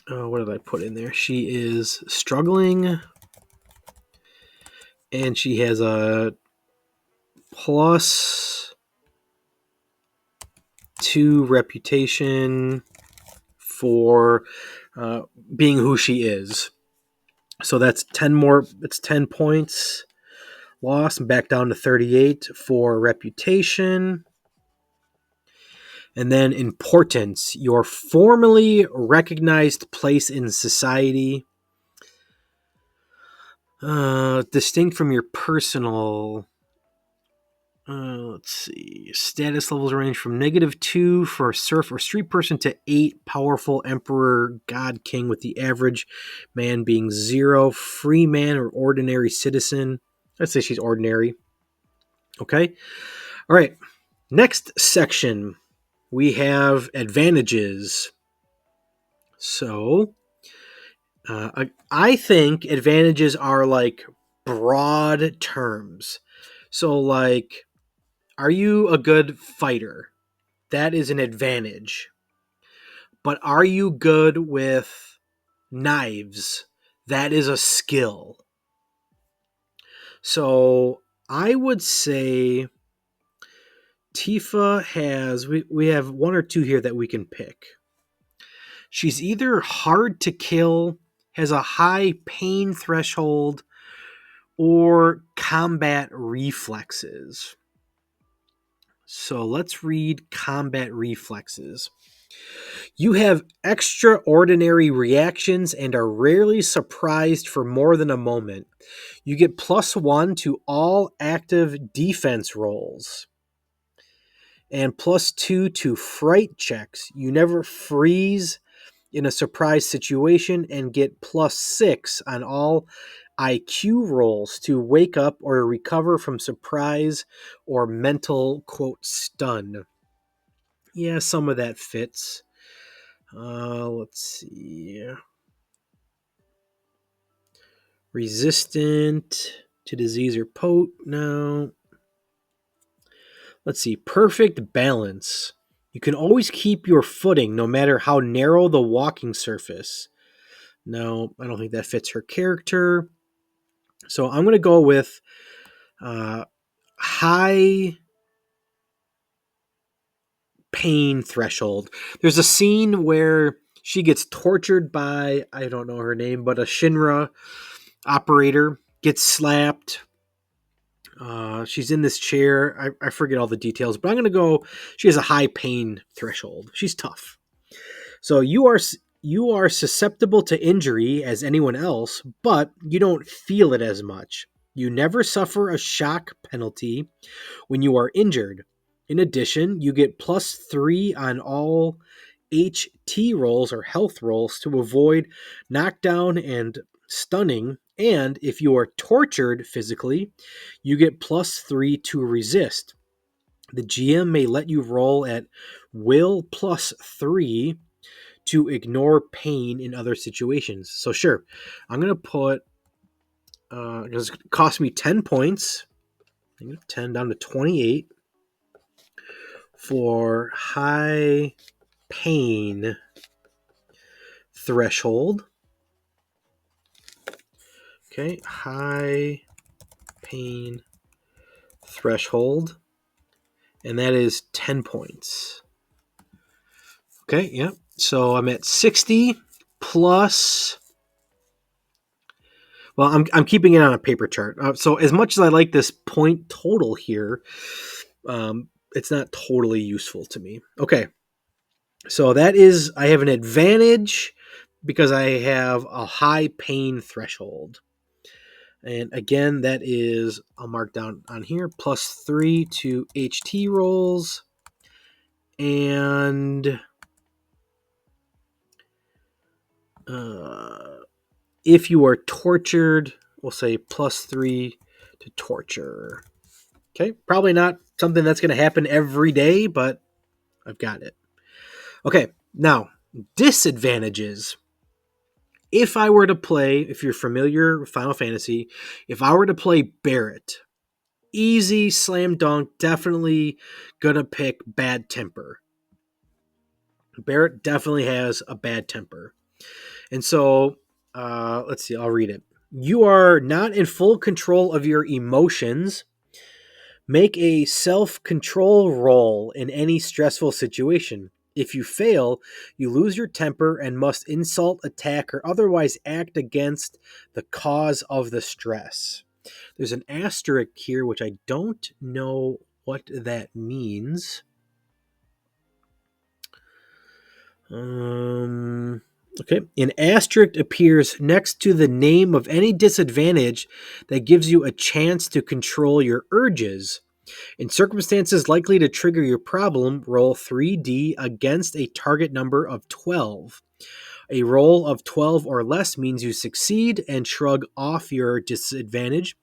S1: what did I put in there? She is struggling, and she has a plus 2 reputation for being who she is. So that's 10 more. It's 10 points lost. Back down to 38 for reputation. And then importance, your formally recognized place in society. Distinct from your personal. Let's see. Status levels range from -2 for a surf or street person to 8 powerful emperor, god, king, with the average man being 0. Free man or ordinary citizen. Let's say she's ordinary. Okay. All right. Next section, we have advantages. So, I think advantages are like broad terms. So, like, are you a good fighter? That is an advantage. But are you good with knives? That is a skill. So I would say Tifa has, we have 1 or 2 here that we can pick. She's either hard to kill, has a high pain threshold, or combat reflexes. So let's read combat reflexes. You have extraordinary reactions and are rarely surprised for more than a moment. You get +1 to all active defense rolls and +2 to fright checks. You never freeze in a surprise situation and get +6 on all IQ rolls to wake up or to recover from surprise or mental, quote, stun. Yeah, some of that fits. Let's see. Resistant to disease or no. Let's see. Perfect balance. You can always keep your footing no matter how narrow the walking surface. No, I don't think that fits her character. So I'm going to go with high pain threshold. There's a scene where she gets tortured by, I don't know her name, but a Shinra operator, gets slapped. She's in this chair. I forget all the details, but I'm going to go, she has a high pain threshold. She's tough. So you are susceptible to injury as anyone else, but you don't feel it as much. You never suffer a shock penalty when you are injured. In addition, you get +3 on all HT rolls or health rolls to avoid knockdown and stunning. And if you are tortured physically, you get +3 to resist. The GM may let you roll at will +3 to ignore pain in other situations. So sure, I'm going to put, it's going to cost me 10 points. I'm going to 10 down to 28 for high pain threshold. Okay, high pain threshold. And that is 10 points. Okay, yeah. So I'm at 60 plus. Well, I'm keeping it on a paper chart. So as much as I like this point total here, it's not totally useful to me. Okay. So that is, I have an advantage because I have a high pain threshold. And again, that is, I'll mark down on here, +3 to HT rolls. And if you are tortured, we'll say +3 to torture. Okay, probably not something that's going to happen every day, but I've got it. Okay, now, disadvantages. If I were to play, if you're familiar with Final Fantasy, if I were to play Barret, easy, slam dunk, definitely gonna pick bad temper. Barret definitely has a bad temper. And so, let's see, I'll read it. You are not in full control of your emotions, Make a self-control roll in any stressful situation. If you fail, you lose your temper and must insult, attack, or otherwise act against the cause of the stress. There's an asterisk here, which I don't know what that means. Okay. An asterisk appears next to the name of any disadvantage that gives you a chance to control your urges. In circumstances likely to trigger your problem, roll 3d against a target number of 12. A roll of 12 or less means you succeed and shrug off your disadvantage.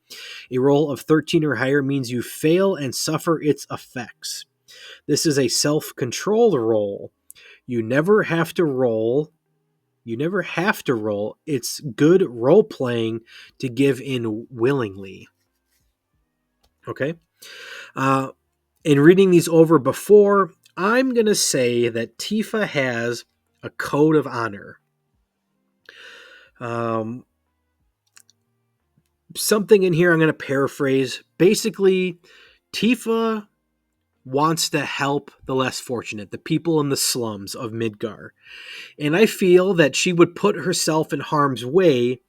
S1: A roll of 13 or higher means you fail and suffer its effects. This is a self-control roll. You never have to roll. It's good role playing to give in willingly. Okay. In reading these over before, I'm going to say that Tifa has a code of honor. Something in here I'm going to paraphrase. Basically, Tifa wants to help the less fortunate, the people in the slums of Midgar. And I feel that she would put herself in harm's way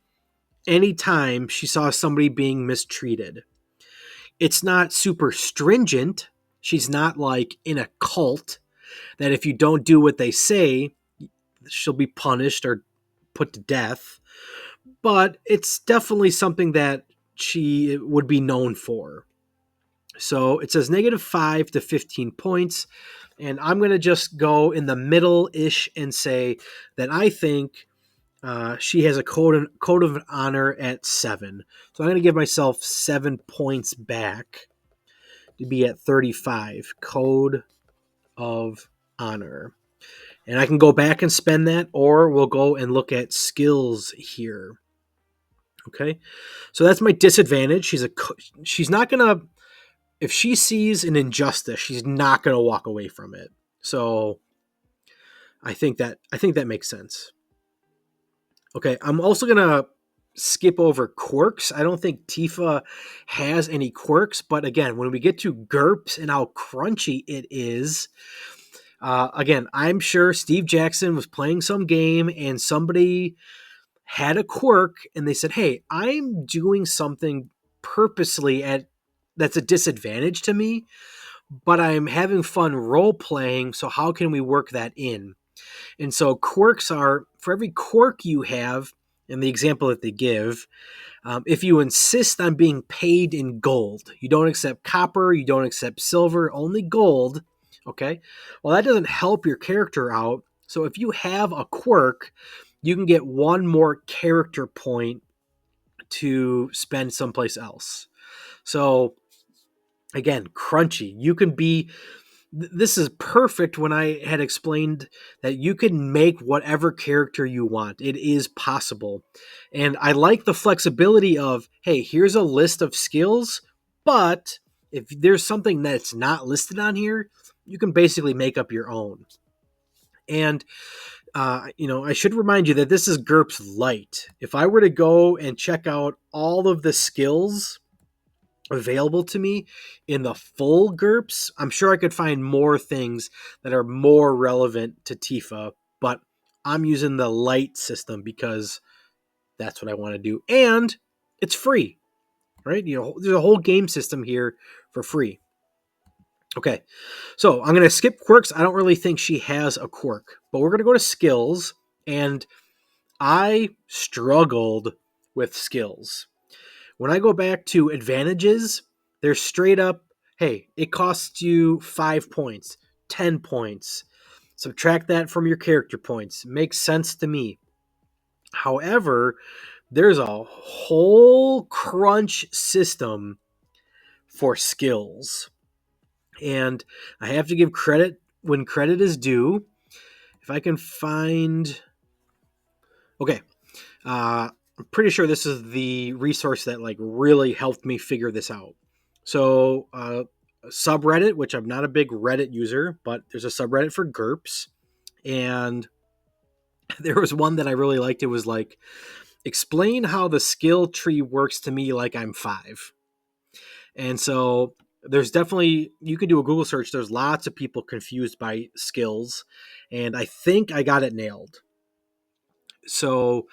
S1: anytime she saw somebody being mistreated. It's not super stringent. She's not like in a cult that if you don't do what they say, she'll be punished or put to death. But it's definitely something that she would be known for. So it says -5 to 15 points. And I'm going to just go in the middle-ish and say that I think she has a code of honor at 7. So I'm going to give myself 7 points back to be at 35. Code of honor. And I can go back and spend that, or we'll go and look at skills here. Okay. So that's my disadvantage. She's not going to, if she sees an injustice, she's not going to walk away from it. So I think that makes sense. Okay, I'm also going to skip over quirks. I don't think Tifa has any quirks, but again, when we get to GURPS and how crunchy it is, again, I'm sure Steve Jackson was playing some game and somebody had a quirk and they said, hey, I'm doing something purposely that's a disadvantage to me, but I'm having fun role playing, so how can we work that in? And so quirks are, for every quirk you have, in the example that they give, if you insist on being paid in gold, you don't accept copper, you don't accept silver, only gold, okay? Well, that doesn't help your character out. So if you have a quirk, you can get one more character point to spend someplace else. So again, crunchy. You can be, this is perfect when I had explained that you can make whatever character you want. It is possible. And I like the flexibility of, hey, here's a list of skills, but if there's something that's not listed on here, you can basically make up your own. And, I should remind you that this is GURPS Lite. If I were to go and check out all of the skills available to me in the full GURPS, I'm sure I could find more things that are more relevant to Tifa, but I'm using the Lite system because that's what I want to do. And it's free, right? There's a whole game system here for free. Okay, so I'm going to skip quirks. I don't really think she has a quirk, but we're going to go to skills, and I struggled with skills. When I go back to advantages, they're straight up, hey, it costs you 5 points, 10 points. Subtract that from your character points. Makes sense to me. However, there's a whole crunch system for skills. And I have to give credit when credit is due. If I can find... Okay. I'm pretty sure this is the resource that really helped me figure this out. So subreddit, which I'm not a big Reddit user, but there's a subreddit for GURPS. And there was one that I really liked. It was explain how the skill tree works to me like I'm 5. And so there's definitely, you can do a Google search. There's lots of people confused by skills, and I think I got it nailed. So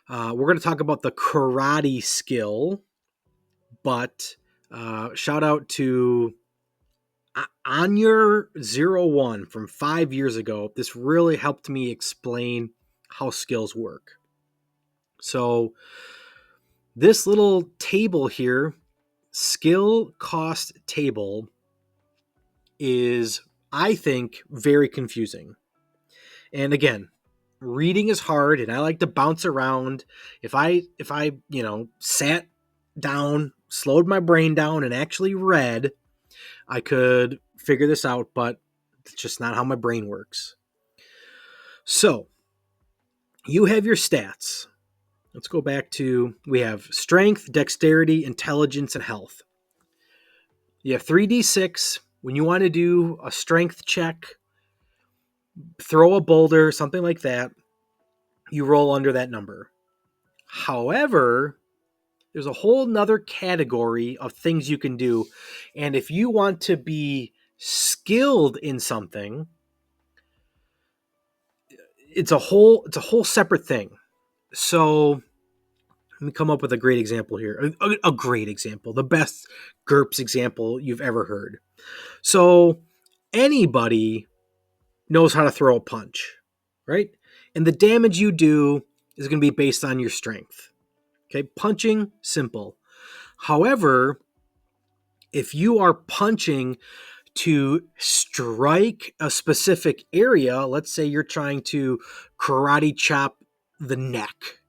S1: we're going to talk about the karate skill, but shout out to Anya01 from 5 years ago. This really helped me explain how skills work. So this little table here, skill cost table, is, I think, very confusing. And again, reading is hard, and I like to bounce around. If I sat down, slowed my brain down, and actually read, I could figure this out, but it's just not how my brain works. So you have your stats. Let's go back to, we have strength, dexterity, intelligence, and health. You have 3d6. When you want to do a strength check, throw a boulder, something like that, you roll under that number. However, there's a whole nother category of things you can do. And if you want to be skilled in something, it's a whole separate thing. So let me come up with a great example here. A great example. The best GURPS example you've ever heard. So anybody knows how to throw a punch, right? And the damage you do is going to be based on your strength. Okay, punching, simple. However, if you are punching to strike a specific area, let's say you're trying to karate chop the neck,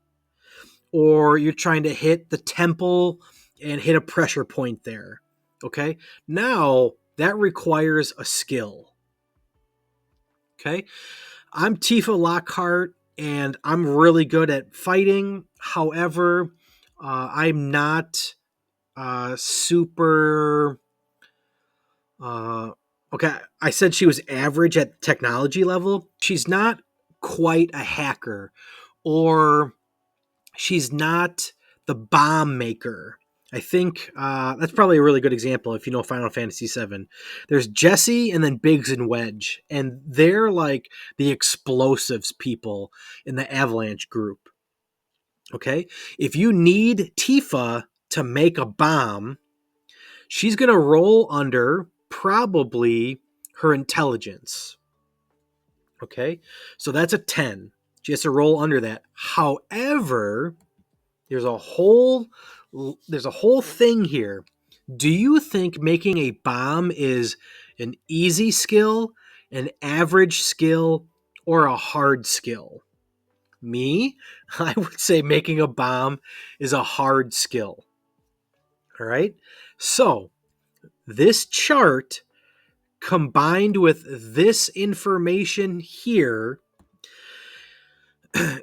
S1: or you're trying to hit the temple and hit a pressure point there, okay? Now, that requires a skill, okay? I'm Tifa Lockhart, and I'm really good at fighting. However, I'm not super... okay, I said she was average at technology level. She's not quite a hacker, or she's not the bomb maker. I think that's probably a really good example if you know Final Fantasy VII. There's Jesse and then Biggs and Wedge, and they're like the explosives people in the Avalanche group. Okay? If you need Tifa to make a bomb, she's going to roll under probably her intelligence. Okay? So that's a 10. She has to roll under that. However, there's a whole thing here. Do you think making a bomb is an easy skill, an average skill, or a hard skill? Me, I would say making a bomb is a hard skill. All right? So, this chart combined with this information here,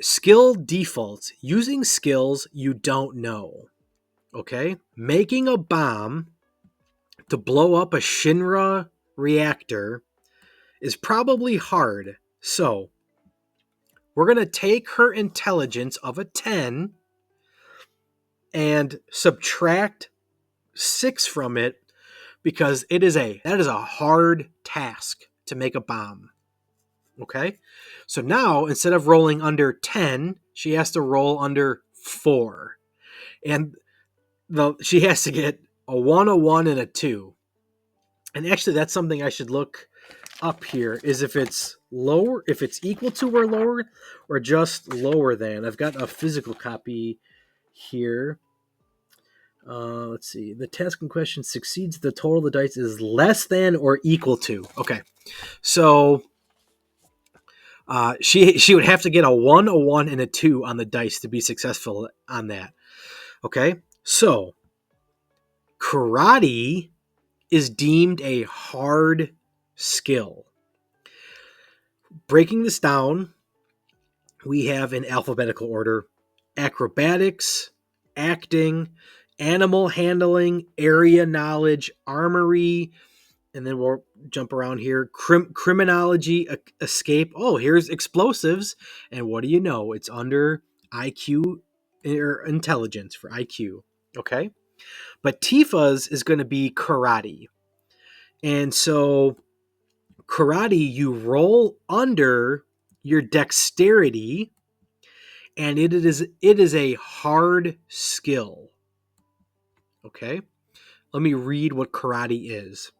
S1: skill defaults, using skills you don't know. Okay? Making a bomb to blow up a Shinra reactor is probably hard. So, we're going to take her intelligence of a 10 and subtract 6 from it, because that is a hard task to make a bomb. Okay? So now, instead of rolling under 10, she has to roll under 4. And she has to get a 1, a 1, and a 2. And actually, that's something I should look up here, is if it's lower, if it's equal to or lower, or just lower than. I've got a physical copy here. Let's see. The task in question succeeds. The total of the dice is less than or equal to. Okay. So she would have to get a 1, a 1, and a 2 on the dice to be successful on that. Okay. So karate is deemed a hard skill. Breaking this down, we have in alphabetical order: acrobatics, acting, animal handling, area knowledge, armory, and then we'll jump around here: criminology, escape. Oh, here's explosives, and what do you know? It's under IQ or intelligence for IQ. Okay, But Tifa's is going to be karate. And so karate, you roll under your dexterity, and it is a hard skill. Okay? Let me read what karate is.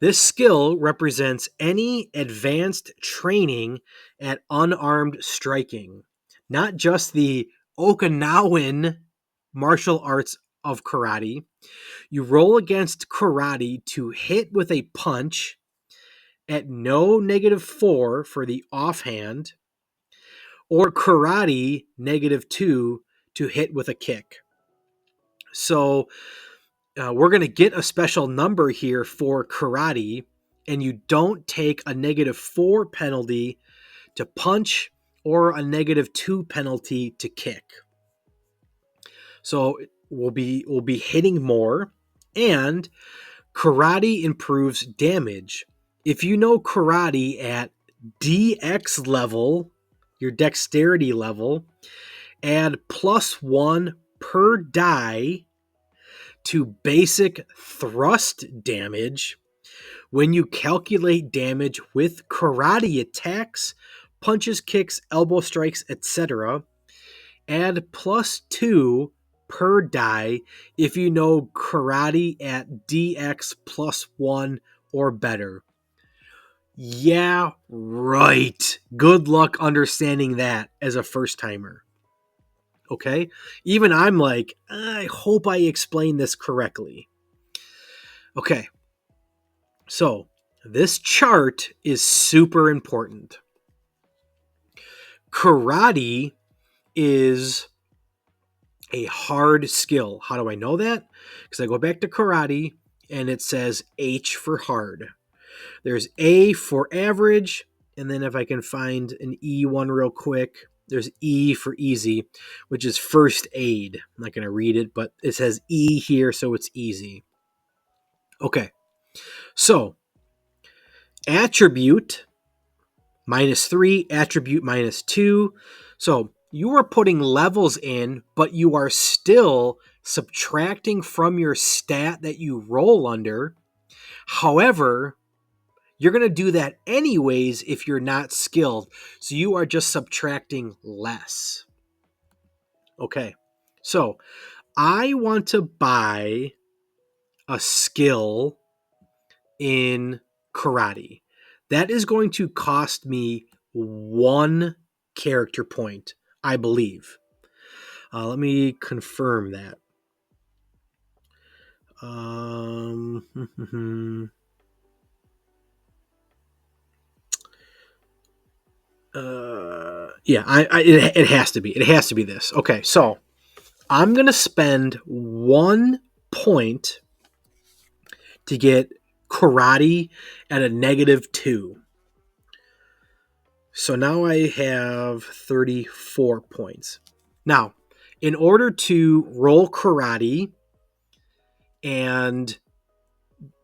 S1: This skill represents any advanced training at unarmed striking, not just the Okinawan martial arts of karate. You roll against karate to hit with a punch at no -4 for the offhand, or karate -2 to hit with a kick. So we're going to get a special number here for karate, and you don't take a -4 penalty to punch or a -2 penalty to kick. So we'll be hitting more, and karate improves damage. If you know karate at DX level, your dexterity level, add +1 per die to basic thrust damage when you calculate damage with karate attacks, punches, kicks, elbow strikes, etc. Add +2 per die if you know karate at DX +1 or better. Yeah, right. Good luck understanding that as a first timer. Okay? Even I'm like, I hope I explained this correctly. Okay. So, this chart is super important. Karate is a hard skill. How do I know that? Because I go back to karate and it says H for hard. There's A for average, and then if I can find an E one real quick, there's E for easy, which is first aid. I'm not going to read it, but it says E here, so it's easy. Okay, so attribute -3, attribute -2. So you are putting levels in, but you are still subtracting from your stat that you roll under. However, you're going to do that anyways if you're not skilled. So you are just subtracting less. Okay, so I want to buy a skill in karate. That is going to cost me 1 character point, I believe. Let me confirm that. It has to be. It has to be this. Okay, so I'm going to spend 1 point to get karate at a -2. So now I have 34 points. Now, in order to roll karate and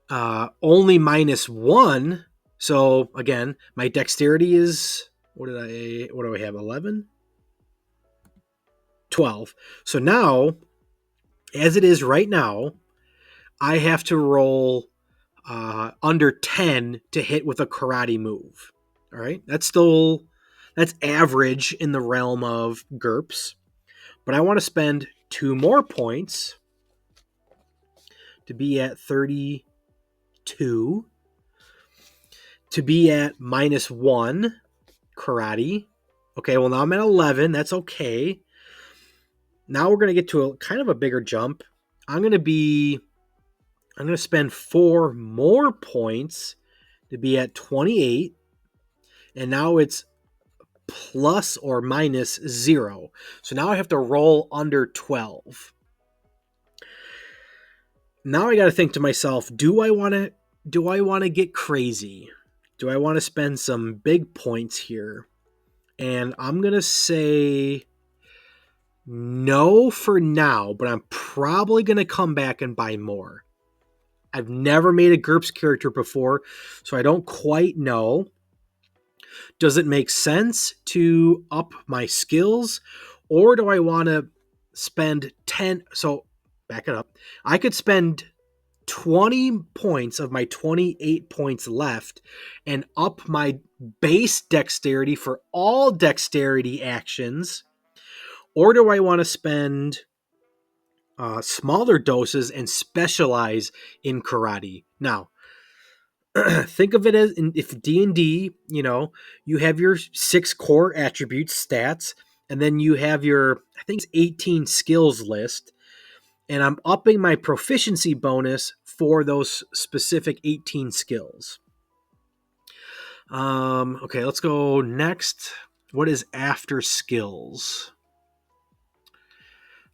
S1: only -1, so again, my dexterity is, what do I have, 11? 12. So now, as it is right now, I have to roll under 10 to hit with a karate move. All right, that's average in the realm of GURPS, but I want to spend 2 more points to be at 32, to be at -1 karate. Okay, well now I'm at 11. That's okay. Now we're going to get to a kind of a bigger jump. I'm going to spend 4 more points to be at 28. And now it's plus or -0. So now I have to roll under 12. Now I got to think to myself, do I want to get crazy? Do I want to spend some big points here? And I'm going to say no for now, but I'm probably going to come back and buy more. I've never made a GURPS character before, so I don't quite know. Does it make sense to up my skills, or do I want to spend 10? So back it up. I could spend 20 points of my 28 points left and up my base dexterity for all dexterity actions, or do I want to spend smaller doses and specialize in karate? Now, think of it as if D&D, you have your 6 core attributes, stats, and then you have your, I think it's 18 skills list, and I'm upping my proficiency bonus for those specific 18 skills. Okay, let's go next. What is after skills?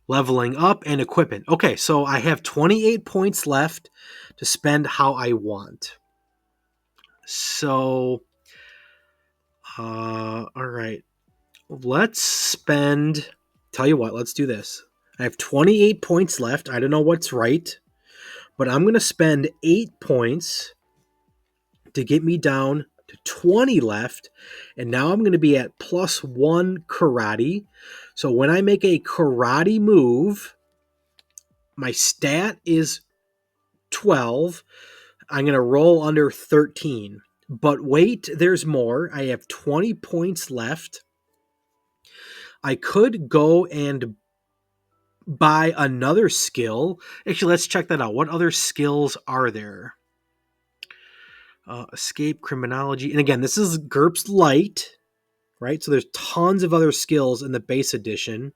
S1: Leveling up and equipment. Okay, so I have 28 points left to spend how I want. So, all right. Let's spend, tell you what, let's do this. I have 28 points left. I don't know what's right, but I'm going to spend 8 points to get me down to 20 left. And now I'm going to be at +1 karate. So when I make a karate move, my stat is 12. I'm going to roll under 13. But wait, there's more. I have 20 points left. I could go and buy another skill. Actually, let's check that out. What other skills are there? Escape, criminology. And again, this is GURPS Lite, right? So there's tons of other skills in the base edition.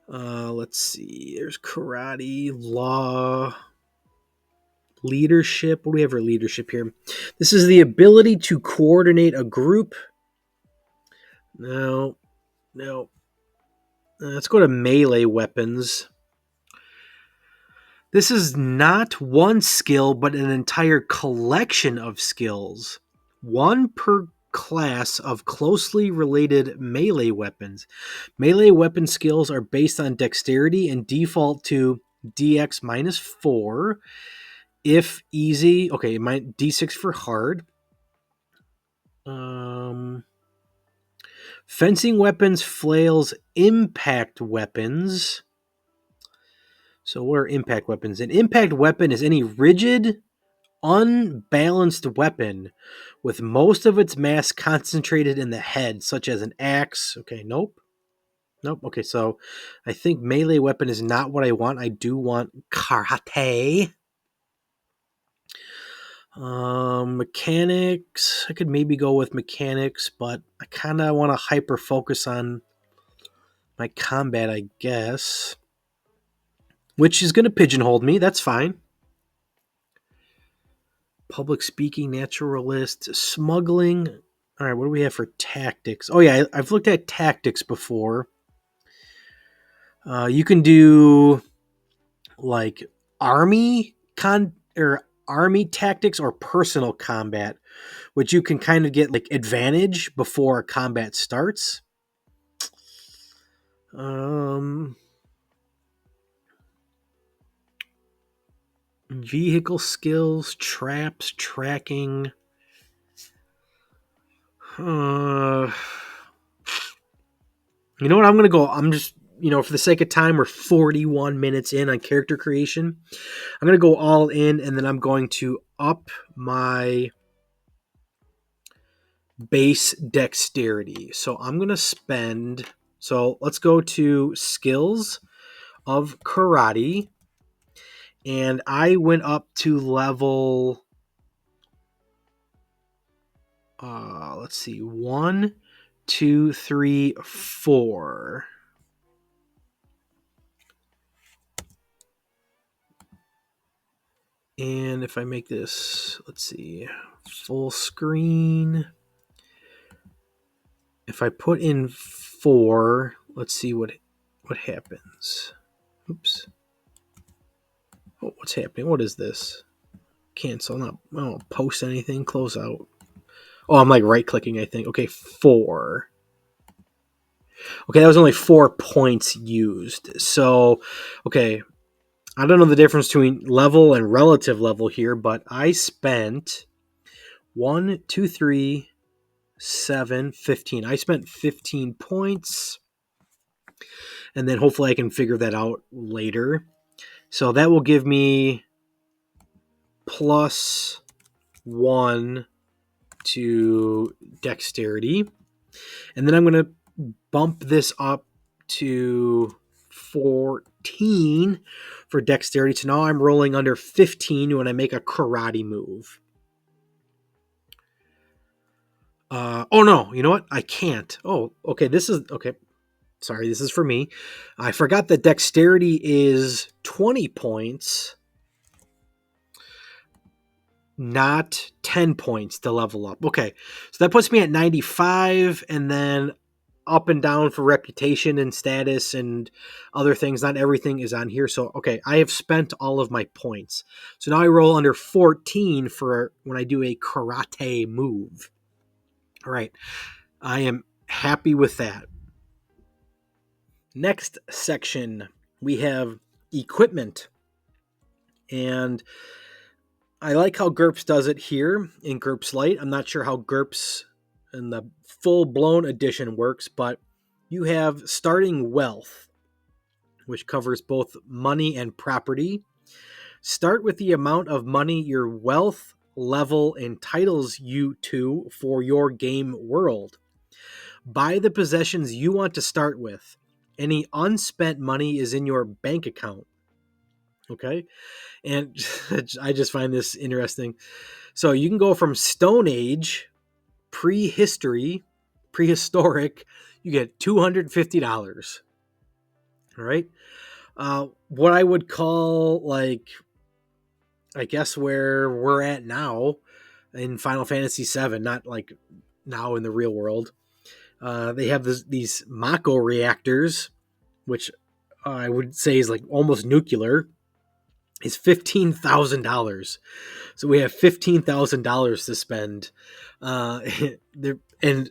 S1: Let's see. There's karate, law, leadership. What do we have for leadership here? This is the ability to coordinate a group. No. Let's go to melee weapons. This is not one skill, but an entire collection of skills. One per class of closely related melee weapons. Melee weapon skills are based on dexterity and default to DX -4. If easy, okay, D6 for hard. Fencing weapons, flails, impact weapons. So what are impact weapons? An impact weapon is any rigid, unbalanced weapon with most of its mass concentrated in the head, such as an axe. Okay, nope. Okay, so I think melee weapon is not what I want. I do want karate. Mechanics. I could maybe go with mechanics, but I kind of want to hyper focus on my combat, I guess. Which is going to pigeonhole me. That's fine. Public speaking, naturalist, smuggling. All right, what do we have for tactics? Oh, yeah, I've looked at tactics before. You can do like army tactics or personal combat, which you can kind of get like advantage before combat starts. Vehicle skills, traps, tracking. You know what? I'm going to go. I'm just, for the sake of time, we're 41 minutes in on character creation. I'm going to go all in, and then I'm going to up my base dexterity. So I'm going to spend. So let's go to skills of karate. And I went up to level. Let's see. 1, 2, 3, 4. And if I make this, let's see, full screen. If I put in 4, let's see what happens. Oops. Oh, what's happening? What is this? Cancel. I don't post anything. Close out. Oh, I'm like right clicking, I think. Okay, 4. Okay, that was only 4 points used. So, okay, I don't know the difference between level and relative level here, but I spent 1, 2, 3, 7, 15. I spent 15 points. And then hopefully I can figure that out later. So that will give me +1 to dexterity. And then I'm going to bump this up to 14 for dexterity. So now I'm rolling under 15 when I make a karate move. Oh no, you know what? I can't. Oh, okay. This is okay. Sorry, this is for me. I forgot that dexterity is 20 points, not 10 points to level up. Okay, so that puts me at 95, and then up and down for reputation and status and other things. Not everything is on here. So, okay, I have spent all of my points. So now I roll under 14 for when I do a karate move. All right, I am happy with that. Next section, we have equipment. And I like how GURPS does it here in GURPS Lite. I'm not sure how GURPS in the full-blown edition works, but you have starting wealth, which covers both money and property. Start with the amount of money your wealth level entitles you to for your game world. Buy the possessions you want to start with. Any unspent money is in your bank account. Okay? And I just find this interesting. So you can go from Stone Age, prehistory, prehistoric, you get $250. All right. What I would call, like, I guess where we're at now in Final Fantasy VII, not like now in the real world. They have these Mako reactors, which I would say is like almost nuclear, is $15,000. So we have $15,000 to spend. And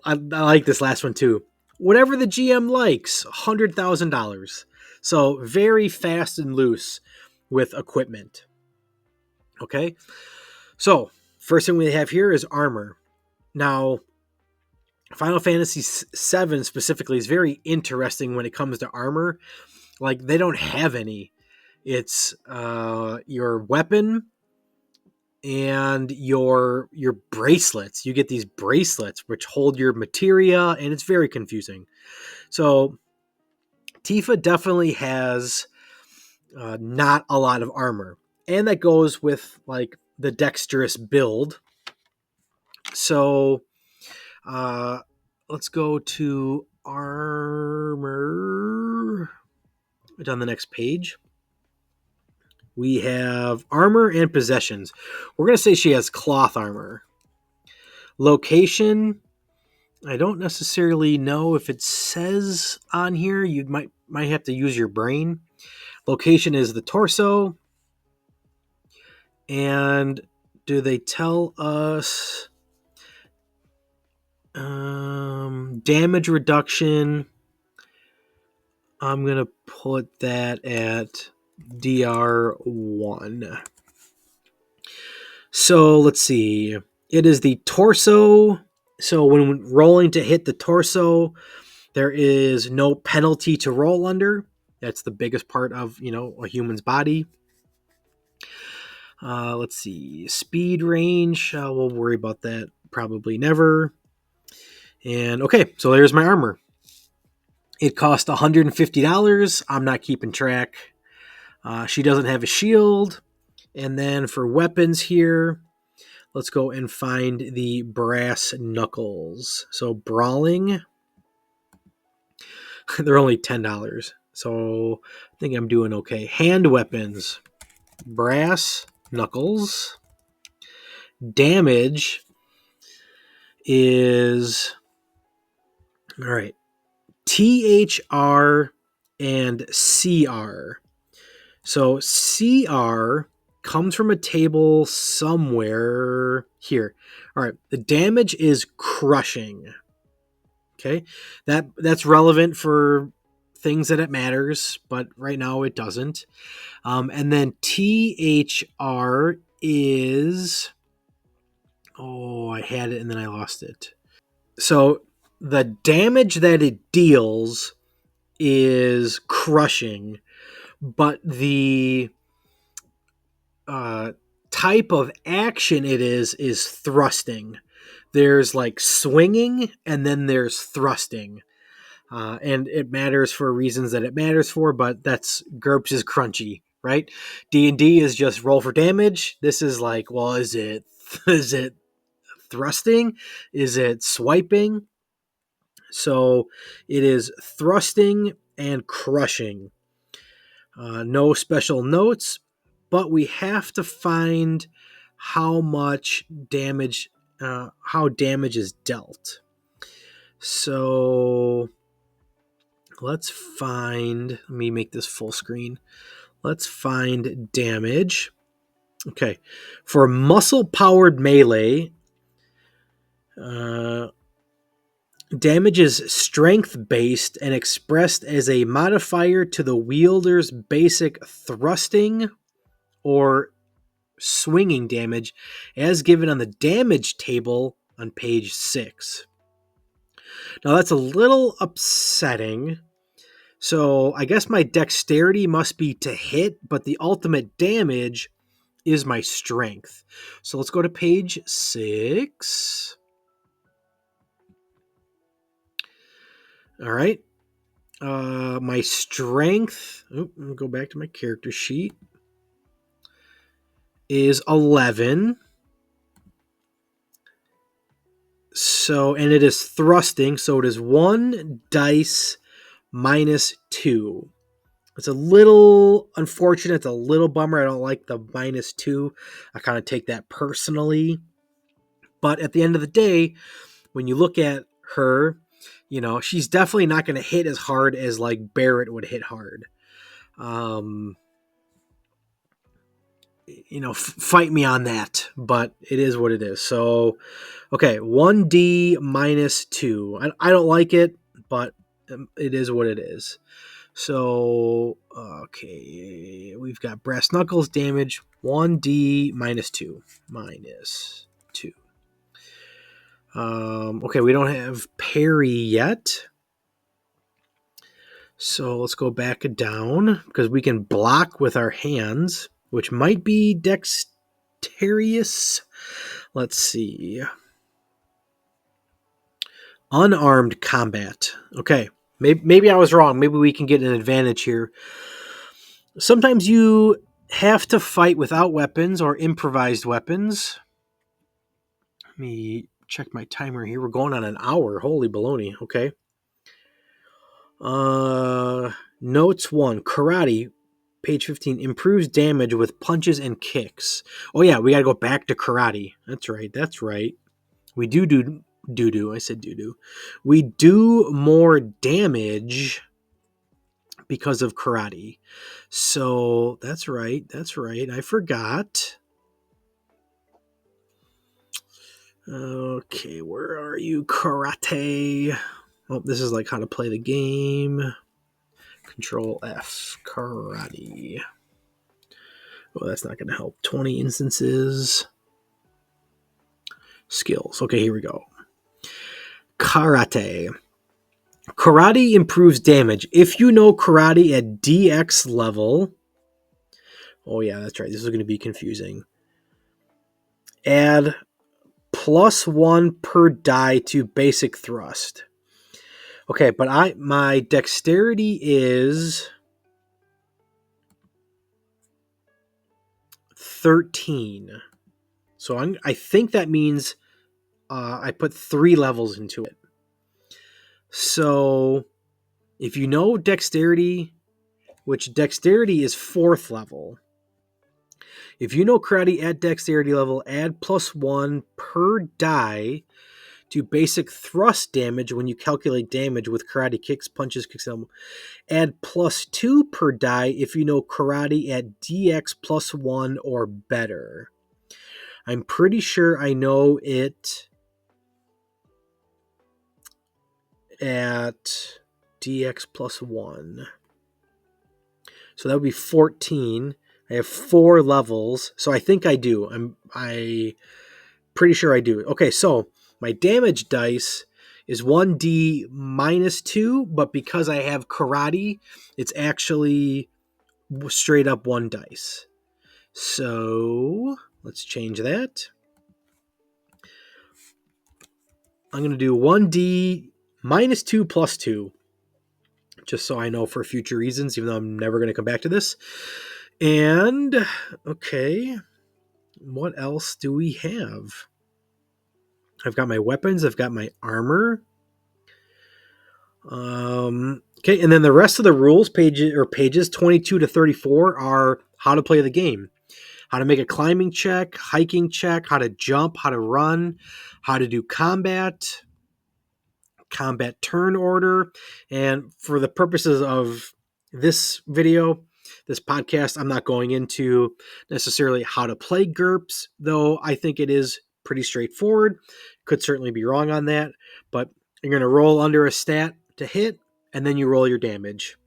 S1: I like this last one too. Whatever the GM likes, $100,000. So very fast and loose with equipment. Okay. So first thing we have here is armor. Now, Final Fantasy VII specifically is very interesting when it comes to armor. Like, they don't have any. It's your weapon and your bracelets. You get these bracelets which hold your materia, and it's very confusing. So Tifa definitely has not a lot of armor, and that goes with like the dexterous build. So let's go to armor. It's on the next page. We have armor and possessions. We're going to say she has cloth armor. Location, I don't necessarily know if it says on here. You might have to use your brain. Location is the torso. And do they tell us damage reduction? I'm going to put that at DR1. So let's see. It is the torso. So when rolling to hit the torso, there is no penalty to roll under. That's the biggest part of, a human's body. Let's see. Speed range. We'll worry about that probably never. And okay, so there's my armor. It cost $150. I'm not keeping track. She doesn't have a shield. And then for weapons here, let's go and find the brass knuckles. So brawling, they're only $10. So I think I'm doing okay. Hand weapons, brass knuckles. Damage is, all right, THR and CR. So CR comes from a table somewhere here. All right, the damage is crushing. Okay, that's relevant for things that it matters, but right now it doesn't. And then THR is, I had it and then I lost it. So the damage that it deals is crushing, but the type of action it is thrusting. There's like swinging, and then there's thrusting. And it matters for reasons that it matters for, but that's GURPS is crunchy, right? D&D is just roll for damage. This is like, well, is it thrusting? Is it swiping? So it is thrusting and crushing. No special notes, but we have to find how much damage, how damage is dealt. So let's find, let me make this full screen. Let's find damage. Okay. For muscle-powered melee, damage is strength-based and expressed as a modifier to the wielder's basic thrusting or swinging damage as given on the damage table on page 6. Now that's a little upsetting. So I guess my dexterity must be to hit, but the ultimate damage is my strength. So let's go to page 6. All right. My strength, let me go back to my character sheet, is 11. So, and it is thrusting, so it is 1 dice minus 2. It's a little unfortunate. It's a little bummer. I don't like the minus 2. I kind of take that personally. But at the end of the day, when you look at her, you know, she's definitely not going to hit as hard as like Barrett would hit hard. You know, fight me on that, but it is what it is. So, okay, 1d minus 2. I don't like it, but it is what it is. So, okay, we've got brass knuckles damage, 1d minus 2. Minus 2. Okay, we don't have parry yet. So let's go back down, because we can block with our hands, which might be dexterous. Let's see. Unarmed combat. Okay, maybe I was wrong. Maybe we can get an advantage here. Sometimes you have to fight without weapons or improvised weapons. Let me check my timer here. We're going on an hour. Holy baloney. Okay. Notes 1. Karate, page 15, improves damage with punches and kicks. Oh yeah, we gotta go back to karate. That's right. We do. I said do. We do more damage because of karate. So that's right. I forgot. Okay, where are you, karate? Oh, this is like how to play the game. Control F, karate. Oh, that's not going to help. 20 instances. Skills. Okay, here we go. Karate. Karate improves damage. If you know karate at DX level... Oh yeah, that's right. This is going to be confusing. Add +1 per die to basic thrust. Okay, but my dexterity is 13. So I think that means I put 3 levels into it. So if you know dexterity, which dexterity is 4th level. If you know karate at dexterity level, add +1 per die to basic thrust damage when you calculate damage with karate kicks, punches, kicks, elbow. Add +2 per die if you know karate at DX +1 or better. I'm pretty sure I know it at DX +1. So that would be 14. I have 4 levels, so I think I do. I pretty sure I do. Okay, so my damage dice is 1d minus 2, but because I have karate, it's actually straight up 1 dice. So let's change that. I'm going to do 1d minus 2 plus 2, just so I know for future reasons, even though I'm never going to come back to this. And, okay, what else do we have? I've got my weapons. I've got my armor. Okay, and then the rest of the rules pages 22 to 34 are how to play the game. How to make a climbing check, hiking check, how to jump, how to run, how to do combat turn order. And for the purposes of this video, this podcast, I'm not going into necessarily how to play GURPS, though I think it is pretty straightforward. Could certainly be wrong on that, but you're going to roll under a stat to hit, and then you roll your damage.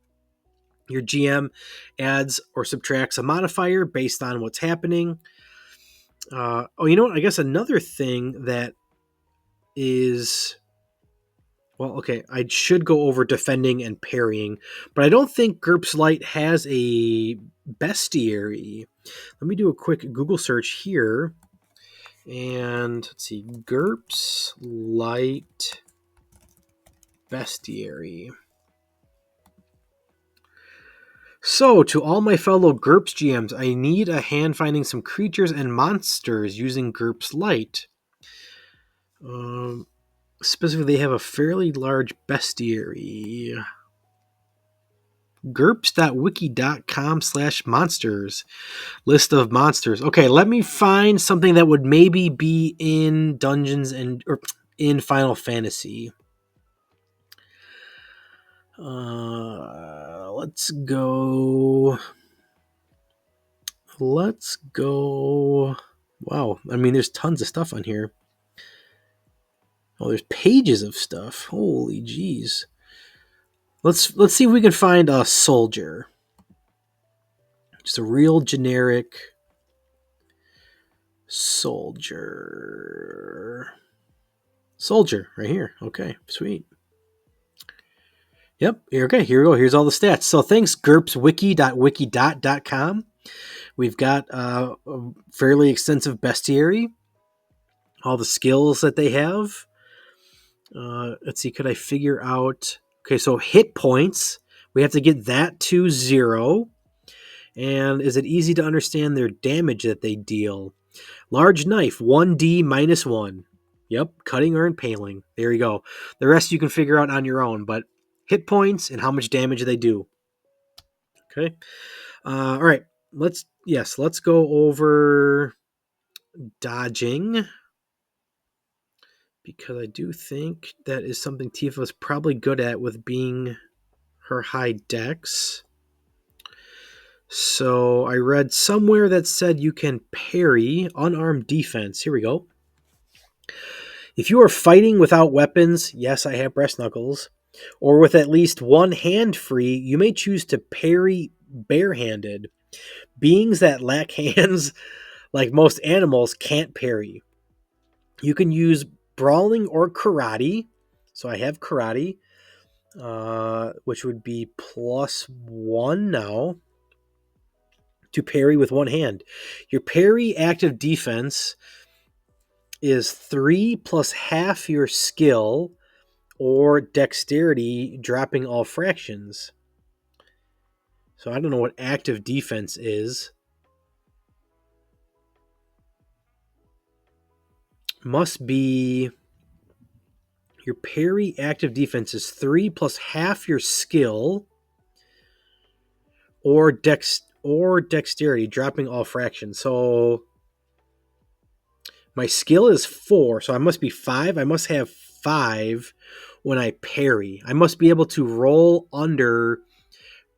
S1: Your GM adds or subtracts a modifier based on what's happening. You know what? I guess another thing that is... Well, okay, I should go over defending and parrying, but I don't think GURPS Lite has a bestiary. Let me do a quick Google search here. And let's see, GURPS Lite bestiary. So, to all my fellow GURPS GMs, I need a hand finding some creatures and monsters using GURPS Lite. Specifically, they have a fairly large bestiary. GURPS.wiki.com/monsters. List of monsters. Okay, let me find something that would maybe be in Dungeons or in Final Fantasy. Let's go. Wow, I mean, there's tons of stuff on here. Oh, there's pages of stuff. Holy jeez. Let's see if we can find a soldier. Just a real generic soldier. Soldier, right here. Okay, sweet. Yep, okay, here we go. Here's all the stats. So thanks, GURPSWiki.wiki.com. We've got a fairly extensive bestiary. All the skills that they have. Let's see, could I figure out... Okay, so hit points. We have to get that to 0. And is it easy to understand their damage that they deal? Large knife, 1d minus 1. Yep, cutting or impaling. There you go. The rest you can figure out on your own, but hit points and how much damage they do. Okay. All right. Let's go over dodging, because I do think that is something Tifa's probably good at with being her high dex. So I read somewhere that said you can parry unarmed defense. Here we go. If you are fighting without weapons, yes, I have breast knuckles, or with at least one hand free, you may choose to parry barehanded. Beings that lack hands, like most animals, can't parry. You can use brawling or karate. So I have karate, which would be +1 now to parry with one hand. Your parry active defense is 3 plus half your skill or dexterity, dropping all fractions. So I don't know what active defense is. Must be your parry active defense is 3 plus half your skill or dexterity, dropping all fractions. So my skill is 4, so I must be 5. I must have 5 when I parry. I must be able to roll under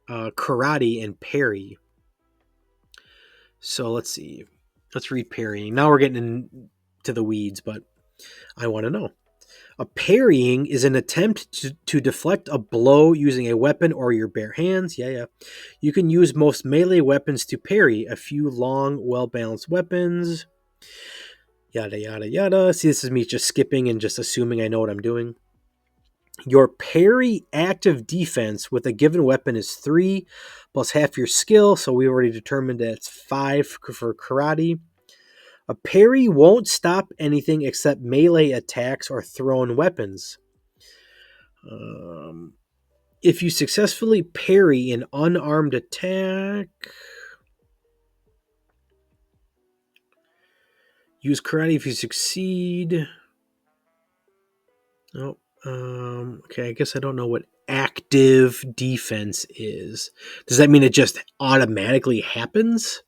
S1: karate and parry. So let's see. Let's read parrying. Now we're getting into the weeds, but I want to know. A parrying is an attempt to deflect a blow using a weapon or your bare hands. Yeah. You can use most melee weapons to parry. A few long, well-balanced weapons. Yada, yada, yada. See, this is me just skipping and just assuming I know what I'm doing. Your parry active defense with a given weapon is 3 plus half your skill. So we already determined that it's 5 for karate. A parry won't stop anything except melee attacks or thrown weapons. If you successfully parry an unarmed attack, use karate if you succeed. Oh, okay, I guess I don't know what active defense is. Does that mean it just automatically happens?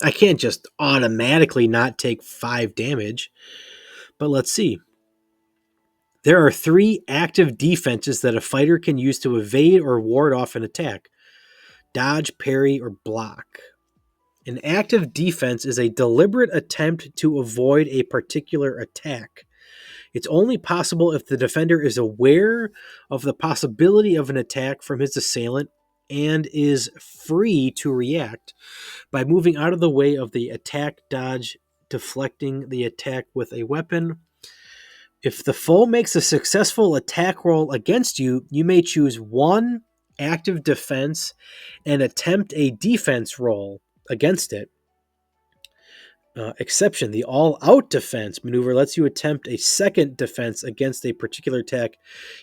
S1: I can't just automatically not take 5 damage. But let's see. There are 3 active defenses that a fighter can use to evade or ward off an attack: dodge, parry, or block. An active defense is a deliberate attempt to avoid a particular attack. It's only possible if the defender is aware of the possibility of an attack from his assailant and is free to react by moving out of the way of the attack, dodge, deflecting the attack with a weapon. If the foe makes a successful attack roll against you, you may choose one active defense and attempt a defense roll against it. Exception: the all-out defense maneuver lets you attempt a second defense against a particular attack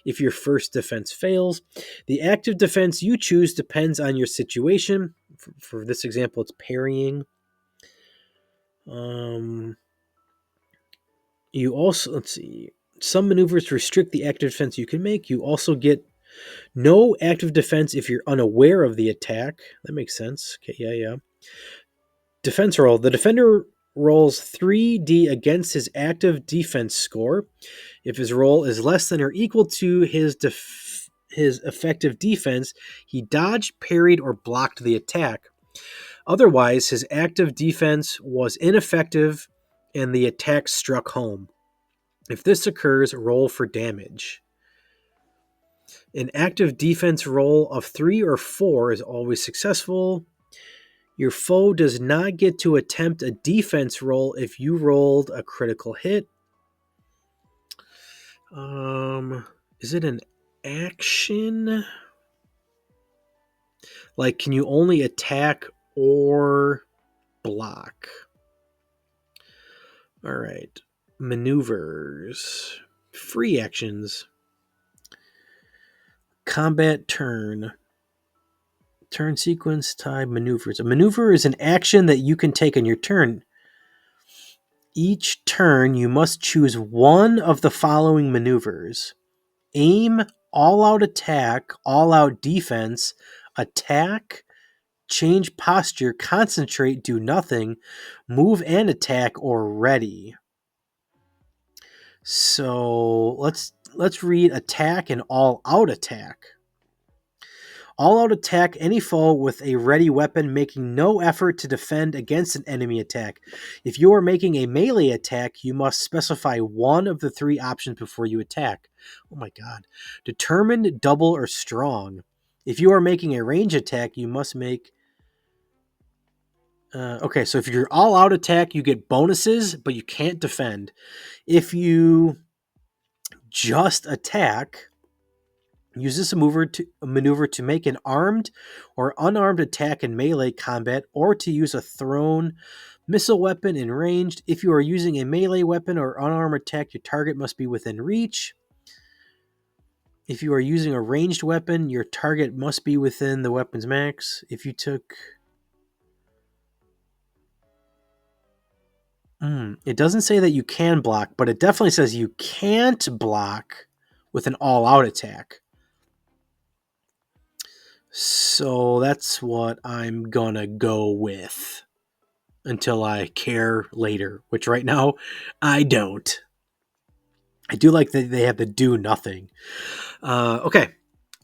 S1: if your first defense fails. The active defense you choose depends on your situation. For this example, it's parrying. You also, let's see, some maneuvers restrict the active defense you can make. You also get no active defense if you're unaware of the attack. That makes sense. Okay, yeah. Defense roll. The defender rolls 3d against his active defense score. If his roll is less than or equal to his effective defense, he dodged, parried, or blocked the attack. Otherwise, his active defense was ineffective and the attack struck home. If this occurs, roll for damage. An active defense roll of 3 or 4 is always successful. Your foe does not get to attempt a defense roll if you rolled a critical hit. Is it an action? Like, can you only attack or block? All right. Maneuvers. Free actions. Combat turn. Turn sequence, time, maneuvers. A maneuver is an action that you can take on your turn. Each turn, you must choose one of the following maneuvers: aim, all-out attack, all-out defense, attack, change posture, concentrate, do nothing, move and attack, or ready. So let's read attack and all-out attack. All-out attack any foe with a ready weapon, making no effort to defend against an enemy attack. If you are making a melee attack, you must specify one of the 3 options before you attack. Oh my god. Determined, double, or strong. If you are making a range attack, you must make... okay, so if you're all-out attack, you get bonuses, but you can't defend. If you just attack... use this maneuver to make an armed or unarmed attack in melee combat, or to use a thrown missile weapon in ranged. If you are using a melee weapon or unarmed attack, your target must be within reach. If you are using a ranged weapon, your target must be within the weapon's max. If you took... it doesn't say that you can block, but it definitely says you can't block with an all-out attack. So that's what I'm gonna go with until I care later, which right now I don't. I do like that they have the do nothing. Okay,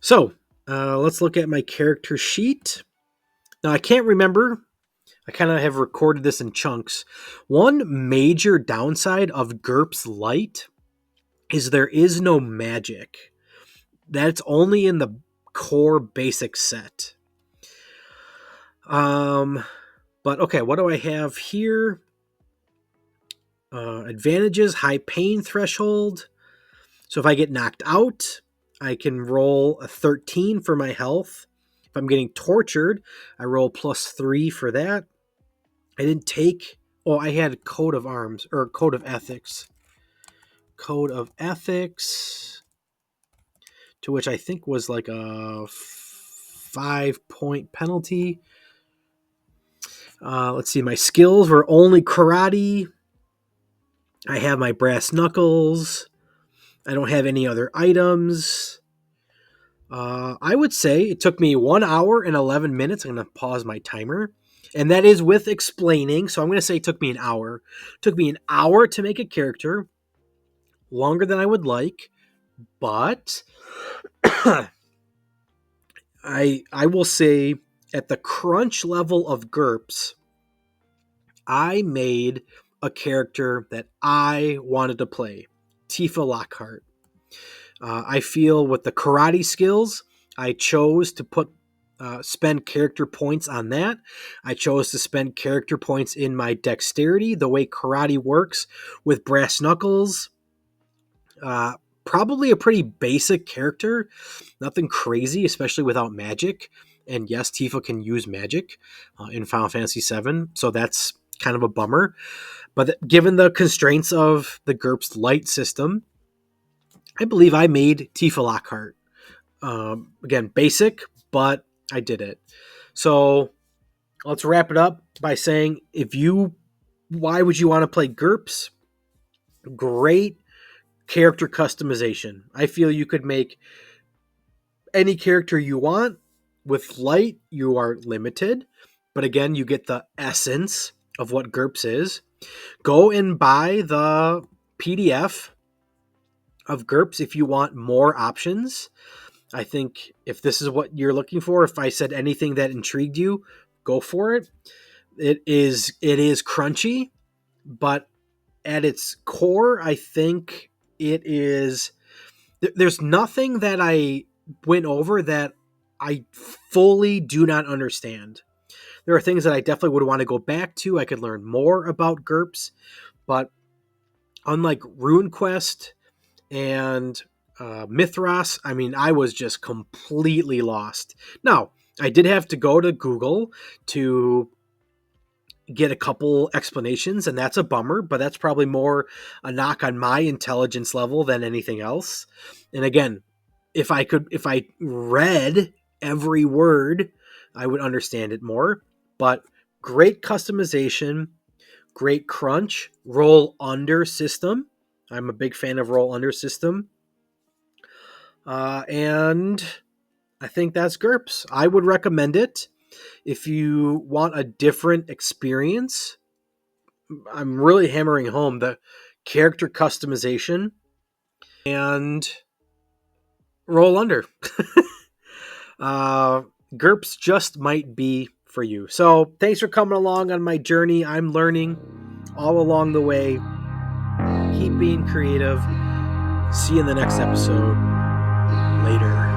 S1: so let's look at my character sheet. Now I can't remember. I kind of have recorded this in chunks. One major downside of GURPS Lite is there is no magic. That's only in the core basic set. But okay, what do I have here? Advantages: high pain threshold. So if I get knocked out, I can roll a 13 for my health. If I'm getting tortured, I roll +3 for that. I didn't take... Oh, I had Code of Arms, or Code of Ethics. Code of Ethics, to which I think was like a 5-point penalty. Let's see, my skills were only karate. I have my brass knuckles. I don't have any other items. I would say it took me 1 hour and 11 minutes. I'm going to pause my timer. And that is with explaining. So I'm going to say it took me an hour. It took me an hour to make a character. Longer than I would like. But I will say at the crunch level of GURPS, I made a character that I wanted to play. Tifa Lockhart. I feel with the karate skills, I chose to spend character points on that. I chose to spend character points in my dexterity, the way karate works with brass knuckles. Probably a pretty basic character, nothing crazy, especially without magic. And yes, Tifa can use magic in Final Fantasy VII, so that's kind of a bummer. But given the constraints of the GURPS Lite system, I believe I made Tifa Lockhart. Again, basic, but I did it. So let's wrap it up by saying, why would you want to play GURPS? Great character customization. I feel you could make any character you want. With Lite, you are limited, but again, you get the essence of what GURPS is. Go and buy the PDF of GURPS if you want more options. I think if this is what you're looking for, if I said anything that intrigued you, go for it. It is crunchy, but at its core, I think it is... There's nothing that I went over that I fully do not understand. There are things that I definitely would want to go back to. I could learn more about GURPS, but unlike RuneQuest and Mithras, I mean, I was just completely lost. Now, I did have to go to Google to get a couple explanations, and that's a bummer, but that's probably more a knock on my intelligence level than anything else. And again, if I read every word, I would understand it more. But great customization, great crunch, roll under system. I'm a big fan of roll under system. And I think that's GURPS. I would recommend it. If you want a different experience, I'm really hammering home the character customization and roll under. GURPS just might be for you. So thanks for coming along on my journey. I'm learning all along the way. Keep being creative. See you in the next episode. Later.